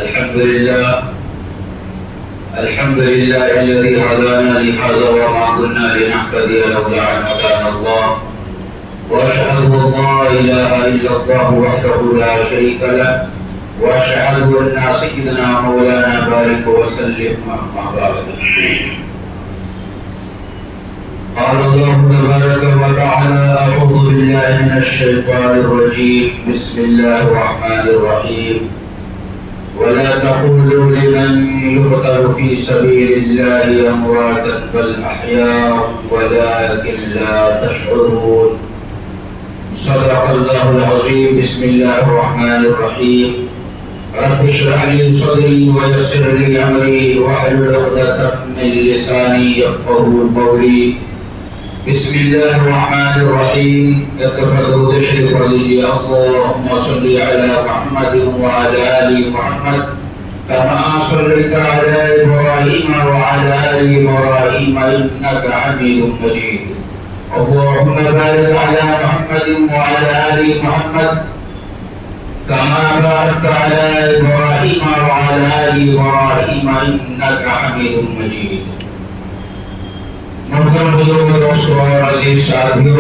الحمد لله الذي هدانا لهذا وما كنا لنهتدي لولا أن هدانا الله وأشهد أن لا إله إلا الله وحده لا شريك له وأشهد أن سيدنا مولانا بارك وسلم أما بعد. قال الله تبارك وتعالى: أعوذ بالله من الشيطان الرجيم. بسم الله الرحمن الرحيم. ولا تقولوا لمن يقتل في سبيل الله أمواتا بل أحياء ولكن لا تشعرون. صدق الله العظيم. بسم الله الرحمن الرحيم. رب اشرح لي صدري ويسر لي أمري واحلل عقدة من لساني يفقهوا قولي. بسم الله الرحمن الرحيم. تفضلوا تشرف ولي. اللهم صل على محمد وعلى آل محمد كما صليت على إبراهيم وعلى آل إبراهيم إنك حميد مجيد. اللهم بارك على محمد وعلى آل محمد كما باركت على إبراهيم وعلى آل إبراهيم إنك حميد مجيد. محترم بزرگ دوستوں اور عزیز ساتھیوں،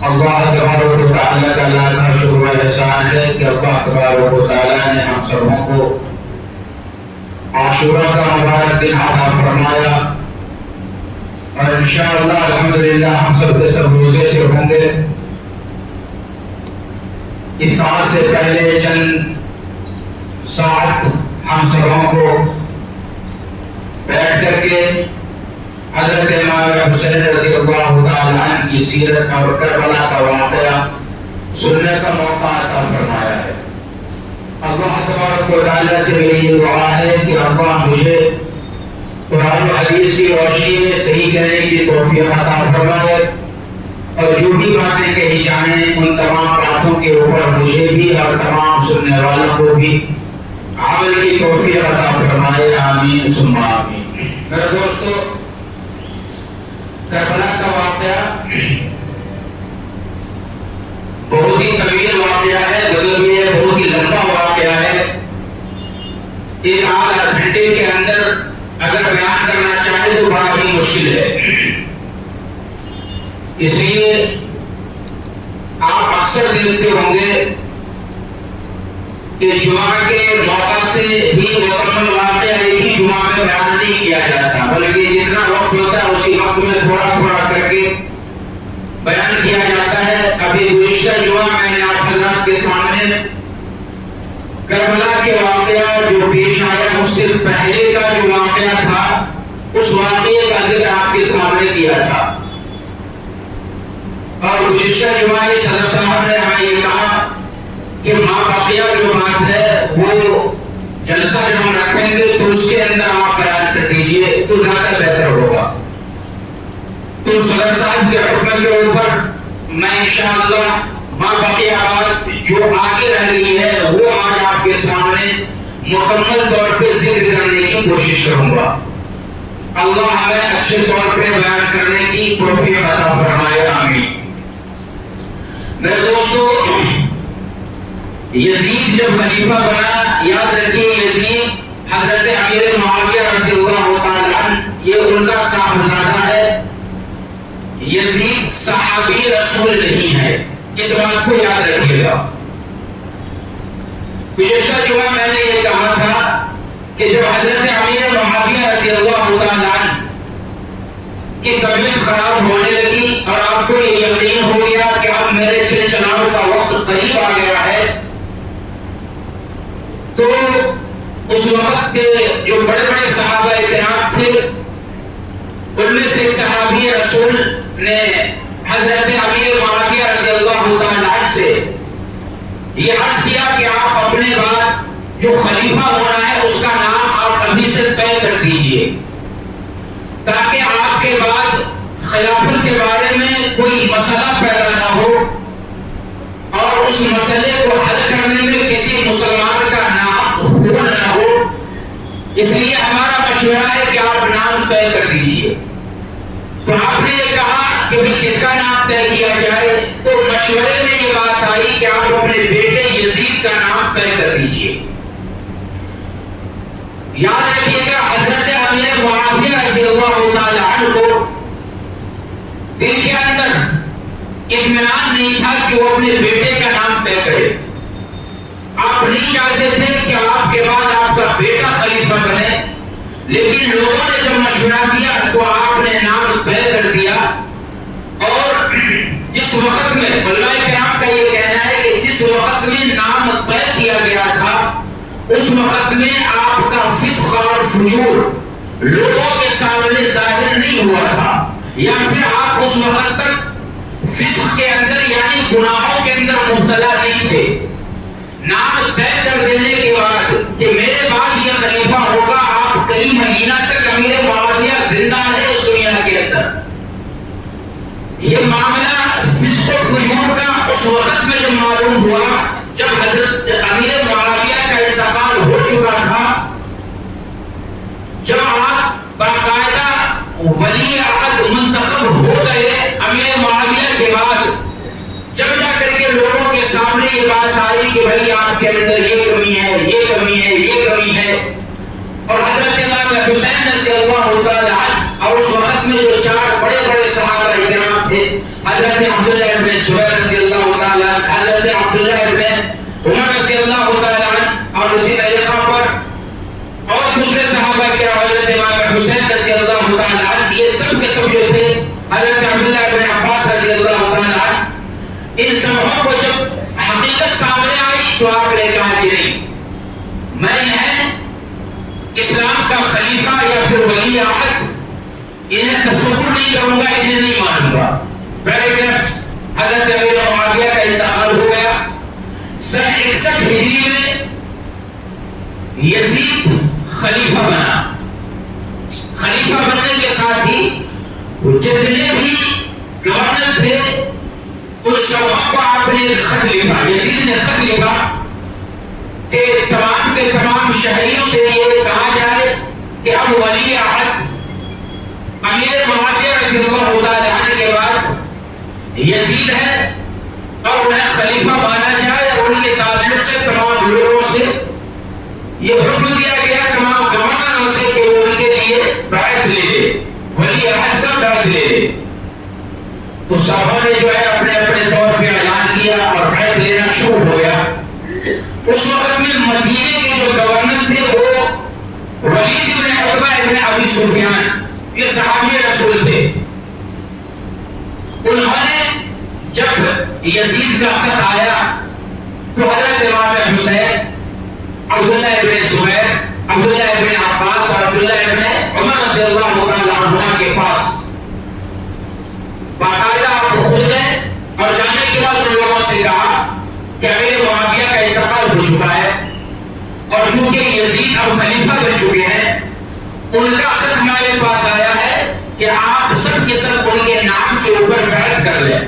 اللہ تبارک و تعالیٰ کا لاکھ شکر و احسان ہے کہ اللہ تبارک و تعالیٰ نے ہم سبوں کو عاشورہ کا مبارک دن عطا فرمایا، اور انشاءاللہ الحمدللہ ہم سب کے سب روزے سے ہوں گے۔ افطار سے پہلے چند ساعت ہم سبوں کو بیٹھ کر کے حضرت امام حسین رضی اللہ تعالی عنہ کی سیرت اور کربلا کا واقعہ سننے کا موقع عطا فرمایا ہے۔ اللہ تبارک و تعالی سے میری یہ دعا ہے کہ اللہ مجھے قرآن و حدیث کی روشنی میں صحیح کہنے کی توفیق عطا فرمائے، اور جو بھی باتیں کہی جائیں ان تمام باتوں کے اوپر مجھے بھی اور تمام سننے والوں کو بھی عمل کی توفیق عطا فرمائے۔ آمین ثم آمین۔ میرے دوستو، کربلا کا واقعہ بہت ہی طویل واقعہ ہے، بدل بھی ہے، بہت ہی لمبا واقعہ ہے۔ ایک آدھا گھنٹے کے اندر اگر بیان کرنا چاہے تو بڑا ہی مشکل ہے۔ اس لیے آپ اکثر دیکھتے ہوں گے کہ جمعہ کے موقع سے بھی مکمل واقعہ ایک ہی جمعہ میں بیان نہیں کیا جاتا، بلکہ جتنا وقت ہوتا ہے اسی وقت میں تھوڑا تھوڑا کر کے بیان کیا جاتا ہے۔ ابھی گزشتہ جمعہ میں نے آپ حضرات کے سامنے کربلا کے واقعہ جو پیش آیا اس سے پہلے کا جو واقعہ تھا اس واقعے کا ذکر آپ کے سامنے کیا تھا، اور گزشتہ جمعہ صدر صاحب نے ہمیں یہ کہا کہ ماں بقیہ جو بات ہے وہ جلسہ جب ہم رکھیں گے تو اس کے اندر آپ بیان کر دیجئے تو زیادہ بہتر ہوگا۔ تو صدر صاحب کے حکم کے اوپر میں انشاءاللہ ماں بقیہ بات جو آگے رہ گئی ہے وہ آج آپ کے سامنے مکمل طور پہ ذکر کرنے کی کوشش کروں گا۔ اللہ ہمیں اچھے طور پہ بیان کرنے کی توفیق عطا فرمائے۔ آمین۔ میرے دوستو، یزید جب خلیفہ بنا، یاد رکھیے یزید حضرت امیر معاویہ رضی اللہ تعالی عنہ یہ ان کا صاحبزادہ ہے۔ یزید صحابی رسول نہیں ہے، اس بات کو یاد رکھیے گا۔ گزشتہ جمعہ میں نے یہ کہا تھا کہ جب حضرت امیر معاویہ رضی اللہ تعالی عنہ کی طبیعت خراب ہونے لگی اور آپ کو یہ یقین ہو گیا کہ اب میرے چلاؤ کا وقت قریب آ گیا ہے، تو اس وقت کے جو بڑے بڑے صحابہ کرام تھے ان میں سے ایک صحابی رسول نے حضرت امیر معاویہ رضی اللہ تعالی عنہ سے یہ عرض کیا کہ آپ اپنے بعد جو خلیفہ ہونا ہے اس کا نام آپ ابھی سے طے کر دیجئے، تاکہ آپ کے بعد خلافت کے بارے میں کوئی مسئلہ پیدا نہ ہو اور اس مسئلے کو حل کرنے میں کسی مسلمان کا نام خون نہ ہو۔ اس لیے ہمارا مشورہ ہے کہ آپ نام طے کر دیجئے۔ تو آپ نے کہا کہ کس کا نام طے کیا جائے، تو مشورے میں یہ بات آئی کہ آپ اپنے بیٹے یزید کا نام دیجیے. یاد رکھیے گا حضرت امیر معاویہ رضی اللہ تعالی عنہ کو دل کے اندر اطمینان نہیں تھا کہ وہ اپنے بیٹے کا نام طے کرے. آپ نہیں چاہتے تھے کہ آپ کے بعد آپ کا بیٹا خلیفہ بنے، لیکن لوگوں نے جب مشورہ دیا تو آپ نے نام طے کر دیا. اور جس وقت میں علماء کرام کا یہ کہنا ہے کہ جس وقت میں نام طے کیا گیا تھا اس وقت میں آپ کا فسق اور فجور لوگوں کے سامنے ظاہر نہیں ہوا تھا، یا پھر آپ اس وقت تک فسق کے اندر یعنی گناہوں کے اندر مبتلا نہیں تھے. نام طے کر دینے کے بعد کہ میرے بعد یہ خلیفہ ہوگا، آپ کئی مہینہ تک امیر معاویہ زندہ ہے اس دنیا کے اندر. یہ معاملہ فسق و فجور کا اس وقت میں جب معلوم ہوا جب حضرت امیر معاویہ کا انتقال ہو چکا تھا، جب آپ باقاعدہ ولی عہد منتخب ہو گئے امیر معاویہ کے بعد، جب جا کر کے لوگوں کے سامنے یہ بات آئی کہ بھائی آپ کے اندر یہ کمی ہے، یہ کمی ہے، یہ کمی ہے. اور حضرت امام حسین رضی اللہ تعالی عنہ اور اس وقت میں جو چار بڑے بڑے صحابہ کرام تھے، حضرت عبداللہ ابن زبیر رضی اللہ تعالی عنہ، حضرت عبداللہ ابن عمر رضی اللہ تعالی عنہ، اور اسی طریقہ پر اور دوسرے صحابہ کرام حضرت امام حسین رضی اللہ تعالی عنہ، یہ سب کے سب جو تھے، حضرت عبداللہ ابن عباس رضی اللہ تعالی عنہ، ان سبوں کو جب حقیقت سامنے آئی تو آپ نے کہا کہ نہیں، میں انہیں اسلام کا خلیفہ یا پھر ولی عہد انہیں تصور نہیں کروں گا، انہیں نہیں مانوں گا. پہلے جب حضرت امیر معاویہ کا انتقال ہو گیا سن 61 ہجری میں، یزید خلیفہ بنا. خلیفہ بننے کے ساتھ ہی جتنے بھی گورنر تھے ان سبوں کو آپ نے خط لکھا، یزید نے خط لکھا کہ تمام کے تمام شہریوں سے یہ کہا جائے کہ اب ولی عہد امیر معاویہ رضی اللہ تعالی عنہ کے بعد یزید ہے، اور انہیں خلیفہ مانا جائے. اور ان کے تعلق سے تمام لوگوں سے یہ حکم دیا گیا، تمام گورنروں سے، کہ وہ ان کے لیے بیعت لے لے، ولی عہد کا بیعت لے لے. تو سبوں نے جو ہے اپنے اپنے طور پہ اعلان کیا اور بیعت لینا شروع ہو گیا. اس وقت میں مدینے کے جو گورنر تھے وہ ولید بن عتبہ ابن ابی سفیان، یہ صحابی رسول تھے. انہوں نے جب یزید کا خط آیا تو حضرت امام حسین، عبداللہ ابن زبیر، عبداللہ ابن عباس اور عبداللہ ابن عمر رضی اللہ تعالی عنہ کے پاس باقاعدہ آپ خود گئے، اور جانے کے بعد ان لوگوں سے کہا کہ امیر معاویہ کا انتقال ہو چکا ہے، اور چونکہ یزید اب خلیفہ بن چکے ہیں، ان کا خط ہمارے پاس آیا ہے کہ آپ سب کے سب ان کے نام کے اوپر بیعت کر لیں،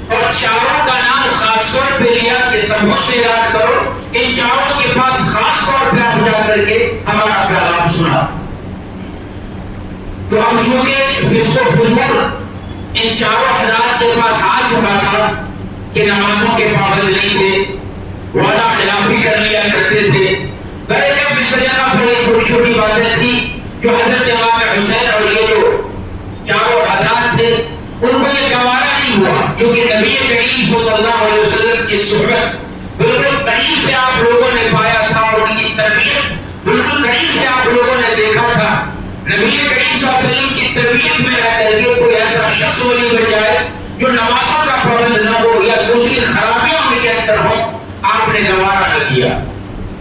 اور چاروں کا نام خاص طور پہ لیا کہ سبوں سے یاد کرو، ان چاروں کے پاس خاص طور پہ آپ جا کر کے ہمارا پیغام سنا. تو اب چونکہ فسق و فجور ان چاروں حضرات کے پاس آ چکا تھا کہ نمازوں کے پابند نہیں تھے، وعدہ خلافی کر لیا کرتے تھے، بلکہ اس طریقہ پر یہ چھوٹی چھوٹی باتیں تھیں جو حضرت امام حسین اور یہ جو چاروں حضرات تھے ان کو یہ گوارا نہیں ہوا، کیونکہ نبی کریم صلی اللہ علیہ وسلم کی صحبت بالکل قریب سے آپ لوگوں نے پایا تھا، اور ان کی تربیت بالکل قریب سے آپ لوگوں نے دیکھا تھا. نبی کریم صلی اللہ علیہ وسلم کی تربیت میں رہ کر کے کوئی ایسا شخص ولی بن جائے جو نمازوں کا پابند نہ ہو یا دوسری خرابیوں میں کے اندر ہو، آپ نے گوارا نہ کیا.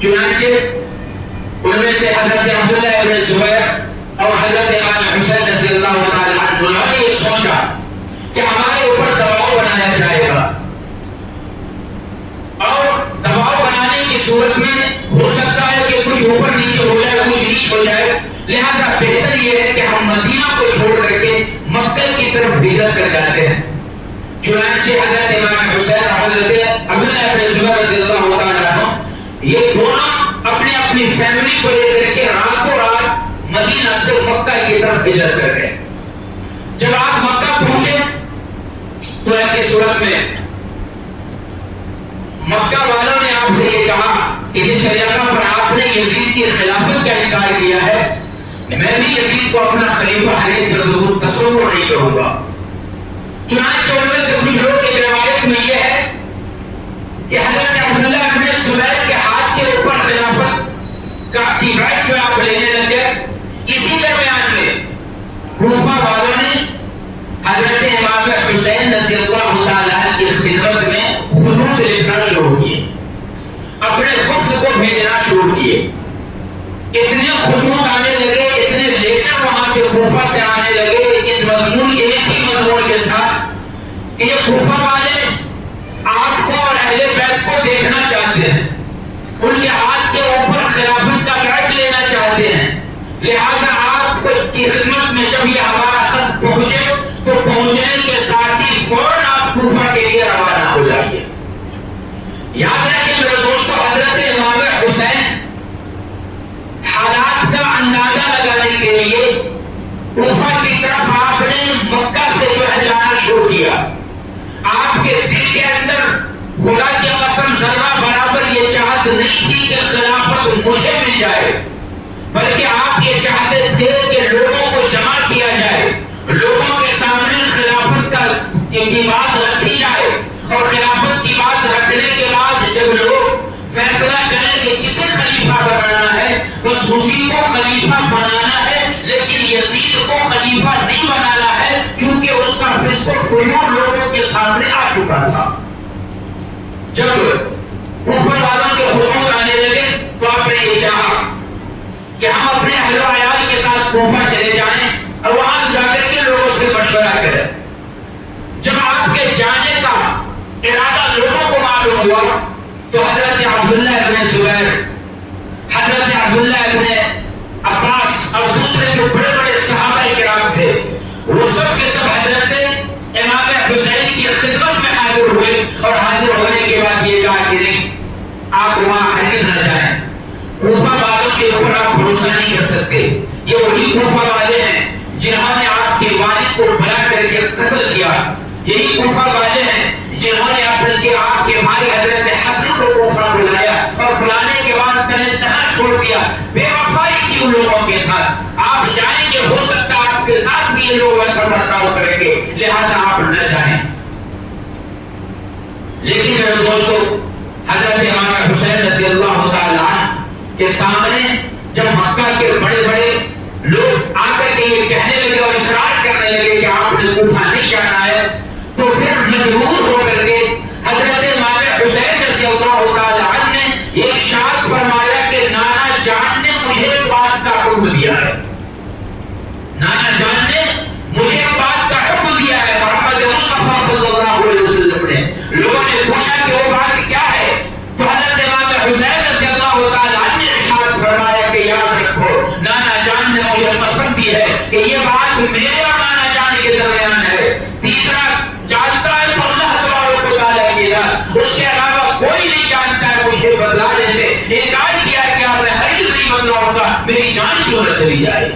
چنانچہ ان میں سے حضرت عبداللہ ابن زبیر اور حضرت امام حسین رضی اللہ تعالی عنہ نے یہ سوچا کہ ہمارے اوپر دباؤ بنایا جائے گا، اور دباؤ بنانے کی صورت میں ہو سکتا ہے کہ کچھ اوپر نیچے ہو جائے، کچھ نیچ ہو جائے، لہذا بہتر یہ ہے کہ ہم مدینہ کو چھوڑ کر کے مکہ کی طرف ہجرت کر جاتے ہیں. چنانچہ حضرت امام حسین اور حضرت عبداللہ ابن زبیر رضی اللہ تعالی عنہ یہ دونوں اپنی اپنی فیملی کو لے کر کے راتوں رات مدینہ سے مکہ کی طرف ہجرت کر گئے. جب آپ مکہ پہنچے تو ایسی صورت میں مکہ والوں نے آپ سے یہ کہا کہ جس طریقہ پر آپ نے یزید کی خلافت کا انکار کیا ہے، میں بھی یزید کو اپنا خلیفہ ہرگز تصور نہیں کروں گا۔ چنانچہ ان میں سے کچھ لوگ کی روایت میں یہ ہے کہ حضرت عبداللہ ابن زبیر کے ہاتھ کے اوپر خلافت کا بیعت جو آپ لینے لگے، اسی درمیان میں کوفہ والوں نے حضرت امام حسین رضی اللہ تعالیٰ عنہ کی خدمت میں خطوط لکھنا شروع کیے، اپنے وفد کو بھیجنا شروع کیے۔ اتنے خطوط آنے لگے، اتنے لیٹر وہاں سے کوفہ سے آنے لگے اس مضمون، ایک ہی مضمون کے ساتھ کہ یہ کوفہ والے آپ کو اور اہل بیت کو دیکھنا چاہتے ہیں، ان کے ہاتھ کے اوپر خلافت کا بیعت لینا چاہتے ہیں، لہذا آپ کی خدمت میں جب یہ ہمارا خط پہنچے تو پہنچنے کے ساتھ ہی فوراً آپ کوفہ کے لیے روانہ ہو جائیے۔ یاد رکھیں میرے دوستو، حضرت امام حسین حالات کا اندازہ لگانے کے لیے کوفہ کی طرف آپ نے مکہ سے جو ہے جانا شروع کیا۔ آپ کے دل کے اندر خدا کی قسم ذرہ برابر یہ چاہت نہیں تھی کہ خلافت مجھے مل جائے، بلکہ آپ یہ چاہتے تھے کہ لوگوں کو جمع کیا جائے، لوگوں کے سامنے خلافت کی بات رکھی جائے، اور خلافت کی بات رکھنے کے بعد جب لوگ فیصلہ کریں کہ کسے خلیفہ بنانا ہے، بس اسی کو خلیفہ بنانا ہے، لیکن یزید کو خلیفہ نہیں بنانا ہے، کیونکہ اس کا فسق و فجور لوگوں کے سامنے آ چکا تھا۔ جب کوفہ والوں کے خطوط آنے لگے تو آپ نے یہ چاہا کہ ہم اپنے اہل و عیال کے ساتھ کوفہ چلے جائیں اور وہاں جا کر کے لوگوں سے مشورہ کریں۔ جب آپ کے جانے کا ارادہ لوگوں کو معلوم ہوا تو حضرت عبداللہ ابن زبیر، حضرت عبداللہ ابن عباس اور دوسرے جو بڑے بڑے صحابہ کرام تھے، وہ سب کے سب حضرت امام حسین کی خدمت میں حاضر ہوئے، اور حاضر ہونے کے بعد یہ کہا کہ نہیں، آپ وہاں ہرگز نہ جائیں، کوفہ والوں کے اوپر آپ بھروسہ نہیں کر سکتے، یہ وہی کوفہ والے ہیں جنہوں نے آپ کے والد کو بلا کر کے قتل کیا، یہی کوفہ والے ہیں جنہوں نے آپ کے بھائی حضرت حسن کو کوفہ بلایا اور بلانے کے بعد تنہ تنہا چھوڑ دیا، بے وفائی کی ان لوگوں کے ساتھ۔ آپ جائیں گے، ہو سکتا ہے آپ کے ساتھ بھی یہ لوگ ایسا برتاؤ کریں گے، لہذا آپ نہ جائیں۔ لیکن میرے دوستو، حضرت امام حسین رضی اللہ تعالی عنہ کے سامنے جب مکہ کے بڑے بڑے لوگ آ کر کے یہ کہنے لگے اور اصرار کرنے لگے کہ آپ نے کوفہ نہیں جانا ہے، تو پھر مجبور ہو کر کے حضرت امام حسین رضی اللہ تعالی عنہ نے ایک ارشاد فرمایا کہ نانا جان نے مجھے بات کا حکم دیا ہے، نانا جان نے مجھے بات کا حکم دیا ہے، محمد مصطفیٰ صلی اللہ علیہ وسلم نے۔ لوگوں نے پوچھا کہ وہ بات کیا ہے، تو حضرت امام حسین رضی اللہ تعالی عنہ نے ارشاد فرمایا کہ یاد رکھو، نانا جان نے مجھے پسند دی ہے کہ یہ بات میرے اور نانا جان کے درمیان ہے، تیسرا جانتا ہے تو اللہ تبارک و تعالیٰ کی ذات، اس کے علاوہ کوئی نہیں جانتا ہے مجھے بدلانے سے۔ انکار کیا ہے کہ آپ نے ہرگز نہیں بدلاؤں گا، میری جان کیوں نہ چلی جائے۔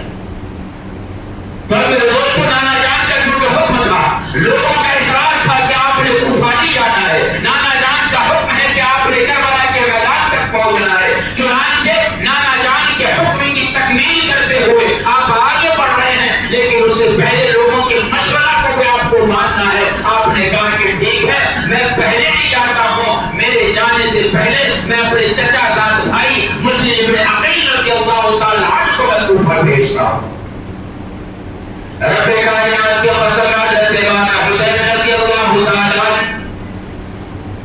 تو میرے دوستوں، نانا جان کا چونکہ حکم تھا، لوگوں کا اصرار تھا کہ آپ نے کوفہ نہیں جانا ہے، نانا جان کا حکم ہے کہ آپ نے کربلا کے میدان تک پہنچنا ہے، چنانچہ نانا جان کے حکم کی تکمیل کرتے ہوئے آپ آگے بڑھ رہے ہیں، لیکن اس سے پہلے لوگوں کے مشورہ کو بھی آپ کو ماننا ہے۔ آپ نے کہا کہ ٹھیک ہے، میں پہلے نہیں جاتا ہوں، میرے جانے سے پہلے میں اپنے چچا زاد بھائی مسلم ابن عقیل رضی اللہ تعالی عنہ کو میں کوفہ بھیجتا ہوں۔ رب کائنات کے قسم، حضرت امام حسین رضی اللہ تعالی عنہ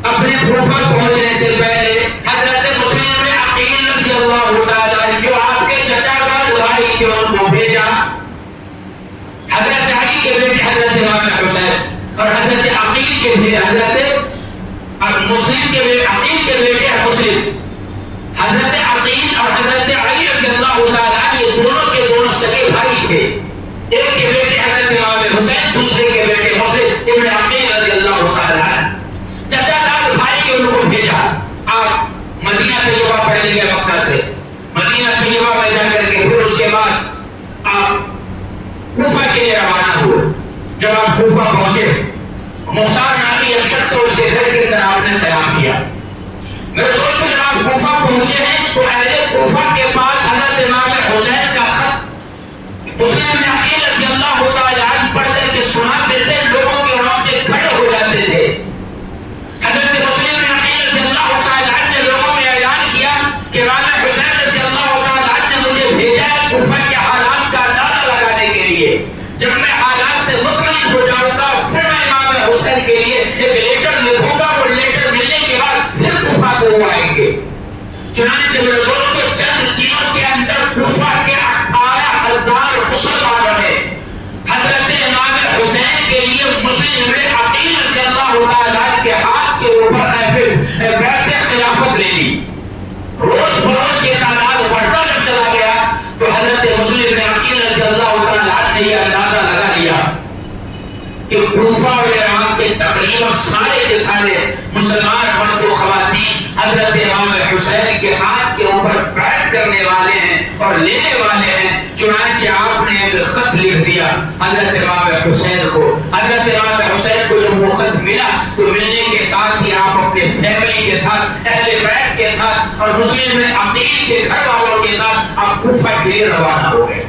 اپنے کوفہ پہنچنے سے پہلے حضرت مسلم ابن عقیل رضی اللہ تعالی عنہ جو آپ کے چچا زاد بھائی تھے ان کو بھیجا۔ حضرت علی کے بیٹے حضرت امام حسین اور حضرت عقیل کے بیٹے حضرت مسلم کے بیٹے عقیل کے بیٹے مسلم، حضرت عقیل اور حضرت علی رضی اللہ تعالی عنہ یہ دونوں کے دونوں سگے بھائی تھے، ایک کے بیٹے حضرت امام حسین، دوسرے کے بیٹے مسلم ابن عقیل رضی اللہ تعالی عنہ۔ چچا زاد بھائی ان کو بھیجا، آپ مدینہ طیبہ پہلے گئے مکہ سے، مدینہ طیبہ میں جا کر کے پھر اس کے بعد آپ کوفہ کے لیے روانہ ہوئے۔ جب آپ کوفہ پہنچے، مختار نامی ایک شخص اس کے گھر کے اندر آپ نے قیام کیا۔ میرے دوستوں، جب آپ کوفہ پہنچے ہیں تو اہل کوفہ کے پاس حضرت امام حسین کا خط حسین بن عقیل رضی اللہ تعالی عنہ پڑھ کر کے سناتے تھے، لوگوں کے رونگٹے کھڑے ہو جاتے تھے۔ حضرت حسین بن عقیل رضی اللہ تعالی عنہ نے لوگوں میں اعلان کیا کہ امام حسین رضی اللہ تعالی عنہ نے مجھے بھیجا ہے کوفہ کے حالات کا اندازہ لگانے کے لیے، جب میں حالات سے مطمئن ہو جاؤں گا پھر میں امام حسین کے لیے ایک لیٹر لکھوں گا، اور لیٹر ملنے کے بعد پھر کوفہ کو وہ آئیں گے۔ چنانچہ میرے دوستو چند دنوں کے اندر کوفہ کے 18,000 مسلمانوں نے حضرت امام حسین کے لیے مسلم بن عقیل رضی اللہ تعالی عنہ کے ہاتھ کے اوپر بیعت خلافت لے لی۔ روز بروز یہ تعداد بڑھتا جب چلا گیا تو حضرت مسلم بن عقیل رضی اللہ تعالی عنہ نے یہ اندازہ لگا لیا کہ کوفہ اور عراق کے تقریباً سارے کے سارے مسلمان مرد و خواتین حضرت امام حسین کے ہاتھ کے اوپر بیعت کرنے والے ہیں اور لینے والے ہیں۔ چنانچہ آپ نے ایک خط لکھ دیا حضرت امام حسین کو۔ حضرت امام حسین کو جب وہ خط ملا تو ملنے کے ساتھ ہی آپ اپنے فیملی کے ساتھ، اہل بیت کے ساتھ اور مسلم بن عقیل کے گھر والوں کے ساتھ آپ کوفہ کے لیے روانہ ہو گئے۔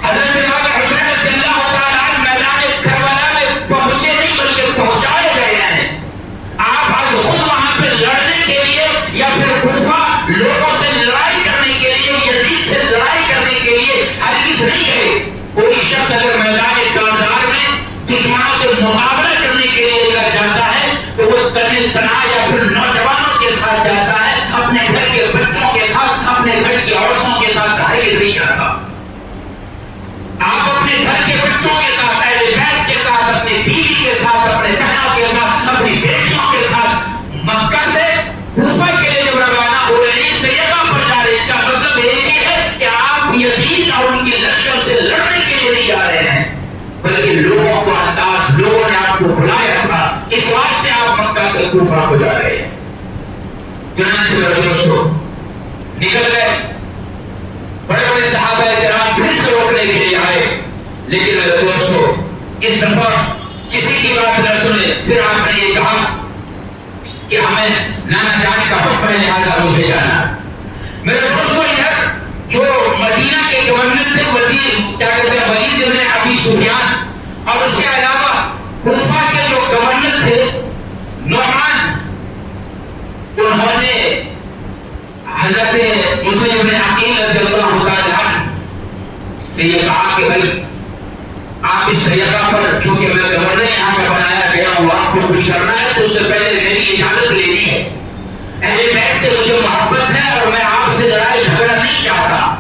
حضرت امام حسین رضی اللہ تعالی عنہ میدان کربلا میں پہنچے نہیں بلکہ پہنچائے گئے ہیں۔ آپ آج خود وہاں پہ لڑنے کے لیے یا پھر کوفہ لوگوں سے لڑائی کرنے کے لیے، یزید سے لڑائی کرنے کے لیے ہرگز نہیں گئے۔ کوئی شخص اگر میدان کارزار میں دشمنوں سے مقابلہ کرنے کے لیے اگر جاتا ہے تو وہ تنے تنہا یا پھر نوجوانوں کے ساتھ جاتا ہے، اپنے گھر کے بچوں کے ساتھ، اپنے گھر کی عورتوں کے ساتھ ہرگز نہیں جاتا۔ آپ اپنے گھر کے بچوں کے ساتھ، اہل بیت کے ساتھ، اپنی بیوی کے ساتھ، اپنے بہنوں کے ساتھ، اپنی بیٹیوں کے ساتھ مکہ سے کوفہ کے لیے جب روانہ ہو رہے ہیں، اس طریقہ پر جا رہے ہیں، اس کا مطلب ایک ہی ہے کہ آپ یزید اور ان کی لشکر سے لڑنے کے لیے نہیں جا رہے ہیں، بلکہ لوگوں کو انداز، لوگوں نے آپ کو بلایا تھا، اس واسطے آپ مکہ سے کوفہ کو جا رہے ہیں۔ چنانچہ میرے دوستو نکل گئے، بڑے بڑے صحابہ کرام پولیس کو روکنے کے لیے آئے، لیکن میرے دوستو اس دفعہ کسی کی بات نہ سنے۔ پھر آپ نے یہ کہا کہ ہمیں نانا جانے کا حکم ہے، لہٰذا مجھے جانا۔ میرے دوستو ادھر جو مدینہ کے گورنر تھے ولید بن ابی سفیان، اور اس کے علاوہ کوفہ کے جو گورنر تھے نعمان، انہوں نے حضرت مسلم بن عقیل رضی اللہ تعالی عنہ سے یہ کہا کہ بھائی آپ اس طریقہ پر، چونکہ میں گورنر یہاں کا بنایا گیا ہوں، آپ کو کچھ کرنا ہے تو اس سے پہلے میری اجازت لینی ہے۔ اہل بیت سے مجھے محبت ہے اور میں آپ سے لڑائی جھگڑا نہیں چاہتا۔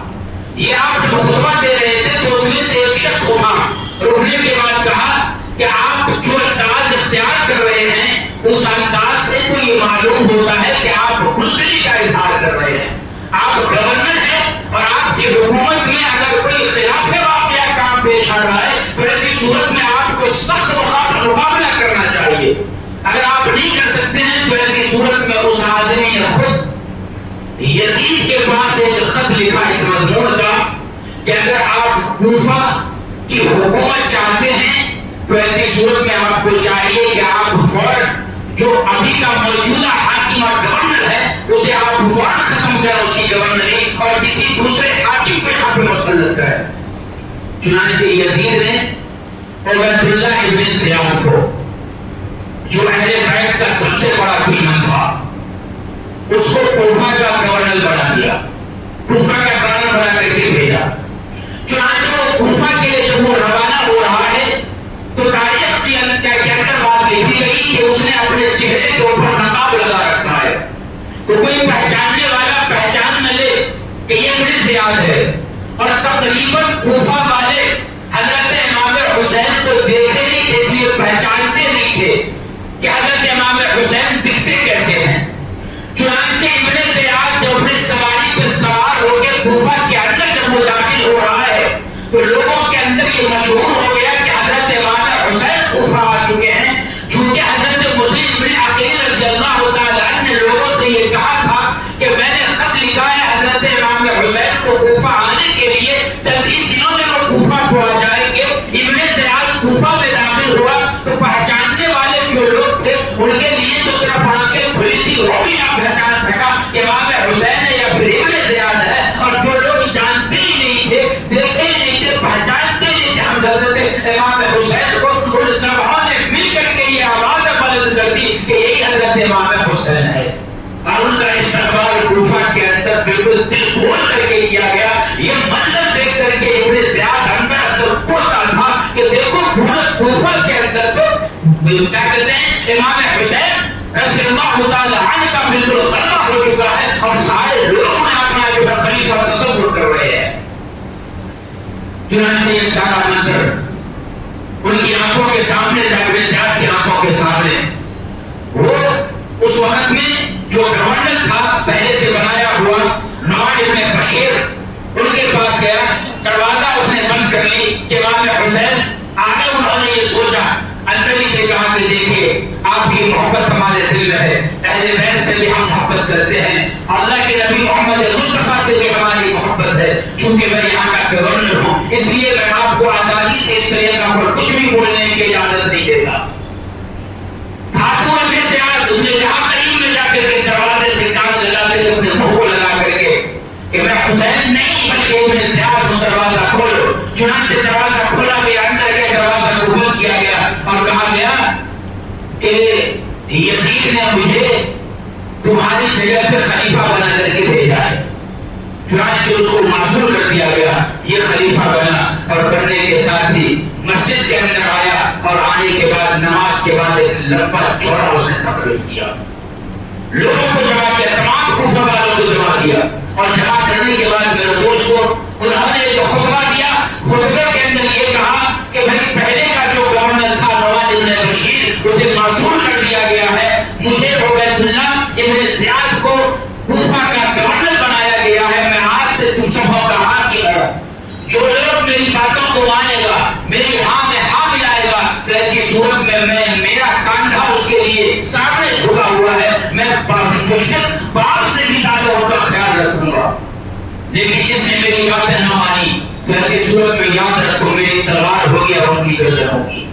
یہ آپ جب خطبہ دے رہے تھے تو اس میں سے ایک شخص اٹھا، رکنے کے بعد کہا کہ آپ جو انداز اختیار کر رہے ہیں اس انداز سے تو یہ معلوم ہوتا ہے کہ آپ بزدلی کا اظہار کر رہے ہیں۔ آپ گورنر ہیں اور آپ کی حکومت میں اگر کوئی خلاف واقعہ کام پیش آ رہا ہے تو ایسی صورت میں آپ کو سخت مقابلہ کرنا چاہیے۔ اگر آپ نہیں کر سکتے ہیں تو ایسی صورت میں اس آدمی نے خود یزید کے پاس ایک خط لکھا اس مضمون کا کہ اگر آپ کوفہ کی حکومت چاہتے ہیں تو ایسی صورت میں آپ کو چاہیے کہ آپ فوراً جو ابھی کا موجودہ حاکم اور گورنر ہے اسے آپ فوراً ختم کریں، اس کی گورنری، اور کسی دوسرے حاکم کو یہاں پہ مسلط کریں۔ چنانچہ یزید نے عبید اللہ ابن زیاد کو، جو اہل بیت کا سب سے بڑا دشمن تھا، اس کو کوفہ کا گورنر بنا دیا، کوفہ کا گورنر بنا کر کے بھیجا۔ چنانچہ وہ کوفہ کے لیے جب وہ روانہ ہو رہا ہے تو تاریخ کے اندر بات لکھی گئی کہ اس نے اپنے چہرے کے اوپر نقاب لگا رکھا ہے، تو کوئی پہچاننے والا پہچان نہ لے کہ یہ ابن زیاد ہے۔ اور تقریباً کوفہ والے حضرت امام حسین کو دیکھتے نہیں تھے، اس لیے پہچانتے نہیں تھے کہ حضرت امام حسین دکھتے کیسے ہیں۔ چنانچہ ابن زیاد جب اپنے سواری پہ سوار ہو کے کوفہ کے اندر جب وہ داخل ہو رہا ہے تو لوگوں کے اندر یہ مشہور ہو گیا کہ حضرت امام حسین کوفہ آ چکے ہیں، چونکہ حضرت مسلم بن عقیل رضی اللہ تعالی عنہ نے لوگوں سے یہ کہا تھا کہ میں نے خط لکھا ہے حضرت امام حسین کو کوفہ آنے کے لیے، چند امام حسین ہے، اور ان کا استقبال کوفہ کے اندر بالکل دل کھول کر کے کیا گیا۔ یہ منظر دیکھ کر کے ابن زیاد اندر کوتا تھا کہ دیکھو پورا کوفہ کے اندر تو کیا کہتے ہیں امام حسین رضی اللہ تعالی عنہ کا بالکل غلبہ ہو چکا ہے، اور سارے لوگ نے اپنا جو خلیفہ تصور کر رہے ہیں۔ چنانچہ یہ سارا منظر ان کی آنکھوں کے سامنے تھا، ابن زیاد کی آنکھوں کے سامنے۔ وہ اس وقت میں جو گورنر تھا پہلے سے بنایا ہوا نعمان ابن بشیر، ان کے پاس گیا، دروازہ اس نے بند کر لی کہ امام حسین آگے۔ انہوں نے یہ سوچا، اندر ہی سے کہا کہ دیکھیے آپ کی محبت ہمارے دل میں ہے، اہل بیت سے بھی ہم محبت کرتے ہیں، اللہ کے نبی محمد مصطفیٰ سے بھی ہماری محبت ہے، چونکہ میں یہاں کا گورنر ہوں اس لیے میں آپ کو آزادی سے اس طریقہ پر کچھ بھی بولنے کی اجازت نہیں دیتا۔ ہاتھوں میں سے اس نے جہاں قریب میں جا کر کے دروازے سے کاغذ لگا کے اپنے منہ کو لگا کر کے کہ میں حسین نہیں بلکہ ابن زیاد ہوں، دروازہ کھولو۔ چنانچہ دروازہ کھولا گیا، اندر کے دروازہ کو بند کیا گیا اور کہا گیا کہ یزید نے مجھے تمہاری جگہ پہ خلیفہ بنا کر کے بھیجا ہے۔ چنانچہ اس کو معزول کر دیا گیا، یہ خلیفہ بنا، اور بننے کے ساتھ ہی مسجد کے اندر آیا، اور آنے کے بعد نماز کے بعد ایک لمبا چوڑا اس نے تقریر کیا، لوگوں کو جمع کیا، تمام کوفہ والوں کو جمع کیا، اور جمع کرنے کے بعد میرے دوست کو انہوں نے جو خطبہ دیا، خطبے کے اندر یہ کہا کہ بھائی پہلے کا جو گورنر تھا نعمان ابن بشیر اسے معزول کر دیا گیا ہے، مجھے عبید اللہ ابن زیاد کو کوفہ کا گورنر بنایا گیا ہے، میں آج سے تم سبوں کا حاکم ہوں، جو لوگ میری باتوں کو مانے گا، میری ہاں میں ہاں ملائے گا، تو ایسی صورت میں میرا کاندھا اس کے لیے سامنے جھکا ہوا ہے، میں مشرک باپ سے بھی زیادہ ان کا خیال رکھوں گا، لیکن جس نے میری باتیں نہ مانی تو ایسی صورت میں یاد رکھو میری تلوار ہوگی اور ان کی گردن ہوگی،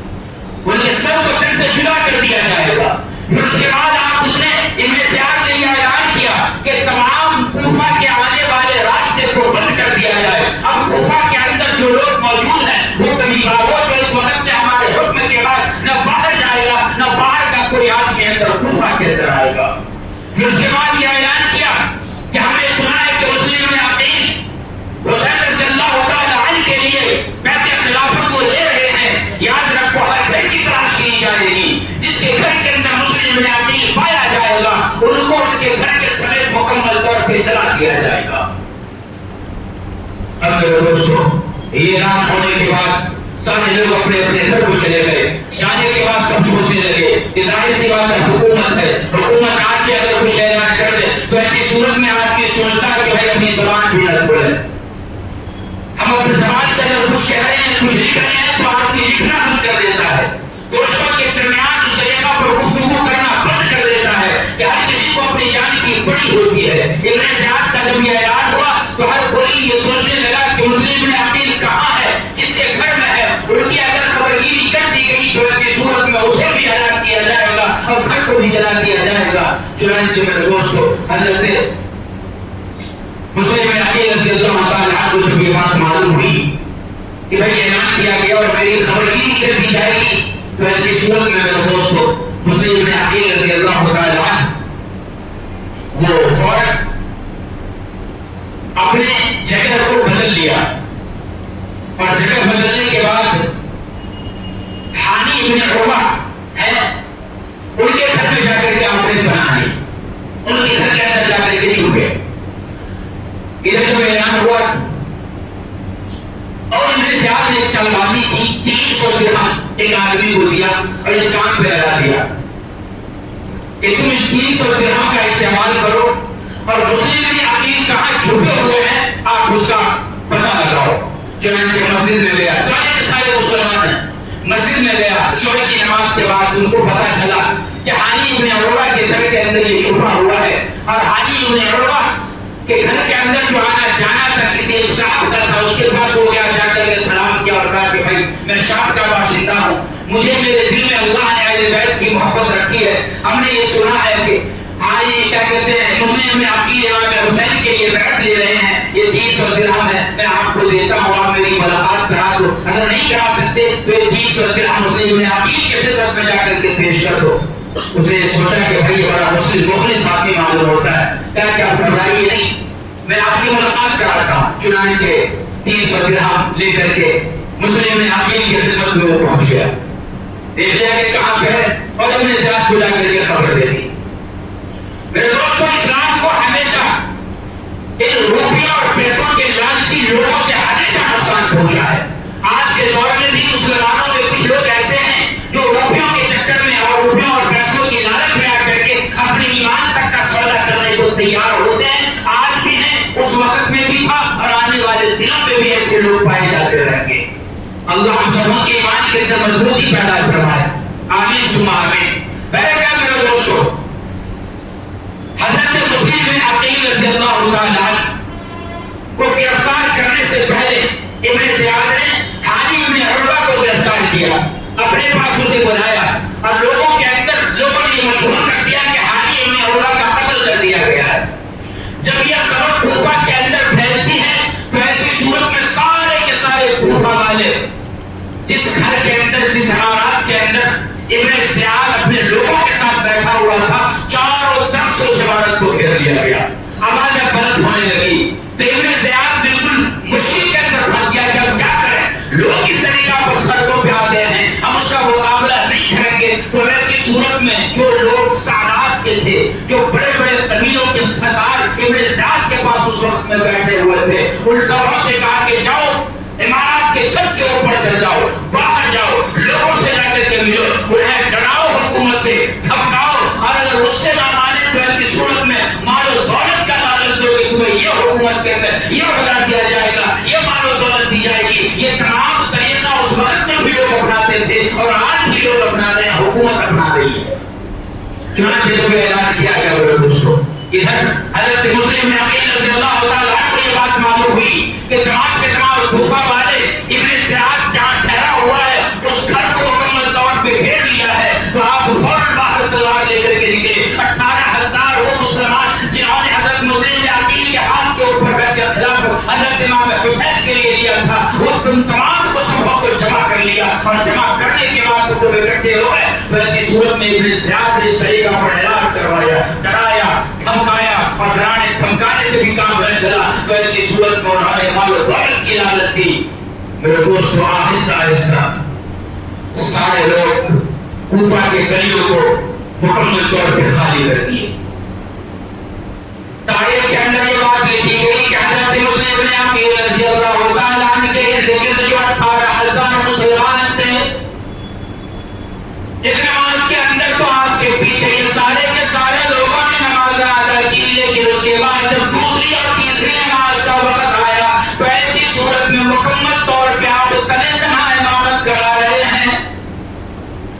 ان کے سر کو تن سے جدا کر دیا جائے گا۔ پھر اس کے بعد آپ اس نے ابن زیاد نے یہ اعلان کیا کہ تمام کوفہ کے آنے والے راستے کو بند کر دیا جائے، اب کوفہ کے اندر جو لوگ موجود ہیں وہ کبھی باغوں جو اس وقت میں ہمارے حکم کے بعد نہ باہر جائے گا نہ باہر کا کوئی آدمی اندر کوفہ کے اندر آئے گا۔ پھر اس کے بعد یہ اعلان کیا کہ ہم نے سنا ہے کہ مسلم عقیل حسین رضی اللہ تعالی عنہ کے لیے بیعت خلافت کو لے رہے ہیں، یاد رکھو ہر گھر کی تلاش کی جائے گی، جس کے گھر کے اندر مسلم عقیل پایا جائے گا ان کو ان کے گھر کے سمیت مکمل طور پہ جلا دیا جائے گا۔ اب میرے دوستو یہ اعلان ہونے کے بعد سارے لوگ اپنے اپنے گھر کو چلے گئے، جانے کے بعد سب چھوڑنے لگے، یہ ظاہر سی بات ہے حکومت ہے، حکومت آج بھی اگر کچھ اعلان کر دے تو ایسی صورت میں آدمی سوچتا ہے کہ بھائی اپنی زبان بھی نہ کھولے، ہم اپنی زبان سے اگر کچھ کہہ رہے ہیں کچھ لکھ رہے ہیں تو آدمی لکھنا بند کر دیتا ہے، دوستوں کے درمیان اس طریقہ پر گفتگو کرنا بند کر دیتا ہے کہ ہر کسی کو اپنی جان کی بڑی ہوتی ہے۔ ابن زیاد کا جب یہ اعلان ہوا تو ہر کوئی یہ سوچنے لگا کہ مسلم ابن عقیل کہاں ہے، کس کے گھر میں ہے، ان کی اگر خبرگیری کر دی گئی تو ایسی صورت میں اسے بھی ہلاک کیا جائے گا اور گھر کو بھی جلا دیا جائے گا۔ چنانچہ میرے دوستو حضرت مسلم ابن عقیل رضی اللہ تعالی عنہ کو جب یہ بات معلوم ہوئی کہ بھائی اعلان کیا گیا اور میری خبرگیری کر دی جائے گی تو ایسی صورت میں میرے دوستو مسلم ابن عقیل رضی اللہ تعالی عنہ وہ فوراً اپنے جگہ کو بدل لیا، اور جگہ بدلنے کے بعد حانی ابن عروہ ہے ان کے گھر میں جا کر کے آپ نے بنا لی، ان کے گھر کے اندر جا کر کے چھپ گئے۔ ادھر جب اعلان ہوا اور ابن زیاد نے چال بازی کی، 300 درہم ایک آدمی کو دیا اور اس کام پہ لگا دیا کہ تم اس 300 درہم کا استعمال کرو اور مسلم ابن عقیل کہاں چھپے ہوئے ہیں آپ اس کا پتہ لگاؤ۔ چنانچہ مسجد میں گیا، سارے مسلمان ہیں، مسجد میں گیا، صبح کی نماز کے بعد ان کو پتہ چلا کہ حانی ابن عروہ کے گھر کے اندر یہ چھپا ہوا ہے، اور حانی ابن عروہ کہ گھر کے اندر جو آنا جانا تھا کسی صاحب کا تھا، اس کے پاس ہو گیا، جا کر کے سلام کیا اور کہا کہ بھائی میں شام کا باشندہ ہوں، مجھے میرے دل میں اللہ نے اہل بیت کی محبت رکھی ہے، ہم نے یہ سنا ہے کہ کیا کہتے ہیں مسلم ابن عقیل امام حسین کے لیے بیعت لے رہے ہیں، یہ 300 درہم ہے، میں آپ کو دیتا ہوں، آپ میری ملاقات کرا دو، اگر نہیں کرا سکتے تو یہ 300 درہم مسلم ابن عقیل کے خدمت میں جا کر کے پیش کر دو۔ اس نے سوچا کہ بھائی بڑا مسلم مخلص آدمی معلوم ہوتا ہے. کہا کہ آپ گھبرائیے نہیں، میں آپ کی ملاقات کراتا ہوں. چنانچہ 300 درہم لے کر کے مسلم امیر کی خدمت میں وہ پہنچ گیا. دیکھ لیا کہ کہاں پہ ہے اور ابن زیاد بلا کر کے خبر دے دی. میرے دوستوں، اسلام کو ہمیشہ ان روپیوں اور پیسوں کے لالچی لوگوں سے ہمیشہ نقصان پہنچا ہے. آج کے دور میں بھی مسلمانوں میں کچھ لوگ ایسے ہیں جو روپیوں کے چکر میں اور روپیوں اور پیسوں کی لالچ میں آ کر کے اپنے ایمان تک کا سودا کرنے کو تیار ہوتے ہیں. آج بھی ہیں، اس وقت میں بھی تھا اور آنے والے دنوں میں بھی ایسے لوگ پائے جاتے رہیں گے. اللہ ہم سبوں کے ایمان کے اندر مضبوطی پیدا فرمائے. آمین ثم آمین. بہرکیف میرے دوستو، حضرت مسلم بن عقیل رضی اللہ تعالیٰ عنہ کو گرفتار کرنے سے پہلے ابن زیاد نے حانی ابن عروہ کو گرفتار کیا، اپنے پاس اسے بلایا اور لوگوں کے اندر لوگوں نے مشہور کر دیا کہ حانی ابن عروہ کا قتل کر دیا گیا ہے. جب یہ خبر کوفہ کے اندر پھیلتی ہے تو ایسی صورت میں سارے کے سارے کوفہ والے جس گھر کے اندر، جس عمارات کے اندر ابن زیاد اپنے لوگوں کے ساتھ بیٹھا ہوا تھا، چاروں طرف سے اس عمارت کو گھیر لیا گیا. آوازیں بلند ہونے لگی تو ابن زیاد بالکل مشکل کے اندر پھنس گیا کہ اب کیا کریں. لوگ اس طریقہ پر سڑکوں پہ آ گئے ہیں، ہم اس کا مقابلہ نہیں کریں گے. تو ایسی صورت میں جو لوگ سادات کے تھے، جو بڑے بڑے قبیلوں کے سردار ابن زیاد کے پاس اس وقت میں بیٹھے ہوئے تھے، ان سبوں سے کہا کہ جاؤ عمارات کے چھت کے اوپر چل جاؤ، باہر جاؤ، لوگوں سے جا کر کے ملو، انہیں ڈراؤ، حکومت سے دھمکاؤ، اور اگر اس سے نہ مانے تو ایسی صورت میں مال و دولت کا لالچ دو کہ تمہیں یہ حکومت کے اندر یہ عہدہ دیا جائے گا، یہ مال و دولت دی جائے گی. یہ تمام طریقہ اس وقت میں بھی لوگ اپناتے تھے اور آج بھی لوگ اپنا رہے ہیں، حکومت اپنا رہی ہے. چنانچہ جب اعلان کیا گیا میرے دوستوں، ادھر حضرت مسلم عقیل رضی اللہ تعالیٰ عنہ کو یہ بات معلوم ہوئی کہ تمام کے تمام کوفہ والے ابن زیاد جہاں ٹھہرا ہوا ہے اس گھر کو مکمل طور پہ گھیر لیا ہے. تو آپ فوراً باہر تلوار لے کر کے نکلے. 18,000 وہ مسلمان جنہوں نے حضرت مسلم عقیل کے ہاتھ کے اوپر بیٹھ کے خلاف حضرت امام حسین کے لیے لیا تھا، وہ تم تمام کو سبوں کو جمع کر لیا اور جمع کرنے کے بعد سب کو اکٹھے ہوئے. تو ایسی صورت میں ابن زیاد نے اس طریقہ پر اعلان کروایا، ڈرایا، دھمکایا اور ڈرانے دھمکانے سے بھی کام نہ چلا. تو ایسی صورت میں انہوں نے مال و دولت کی لالچ دی. میرے دوستو، آہستہ آہستہ سارے لوگ کوفہ کے گلیوں کو مکمل طور پہ خالی کر دیے. تاریخ کے اندر یہ بات لکھی گئی کہ حضرت مسلم بن عقیل رضی اللہ تعالیٰ عنہ کے ارد گرد جو 18,000 مسلمان تھے، ایک نماز کے اندر تو آپ کے پیچھے یہ سارے کے سارے لوگوں نے نماز ادا کی، لیکن اس کے بعد جب دوسری اور تیسری نماز کا وقت آیا تو ایسی صورت میں مکمل طور پہ آپ تنہا تنہا امامت کرا رہے ہیں.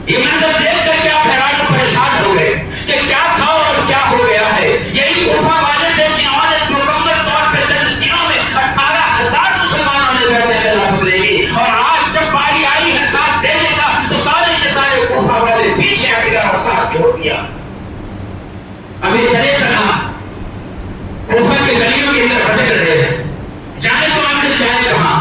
یہ منظر دیکھ کر کے آپ حیران و پریشان ہو گئے کہ کیا تھا اور کیا ہو گیا ہے. یہی کوفہ والے تھے جنہوں نے مکمل طور پہ چند دنوں میں 18,000 مسلمانوں نے بیٹھ کے خلافت لے لی، اور آج جب باری آئی ہے ساتھ دینے کا تو سارے کے سارے کوفہ والے پیچھے ہٹ گیا اور ساتھ چھوڑ دیا. ابھی تنہا تنہا کوفہ کے گلیوں کے اندر بھٹک رہے ہیں، جانے تو آخر جائے کہاں،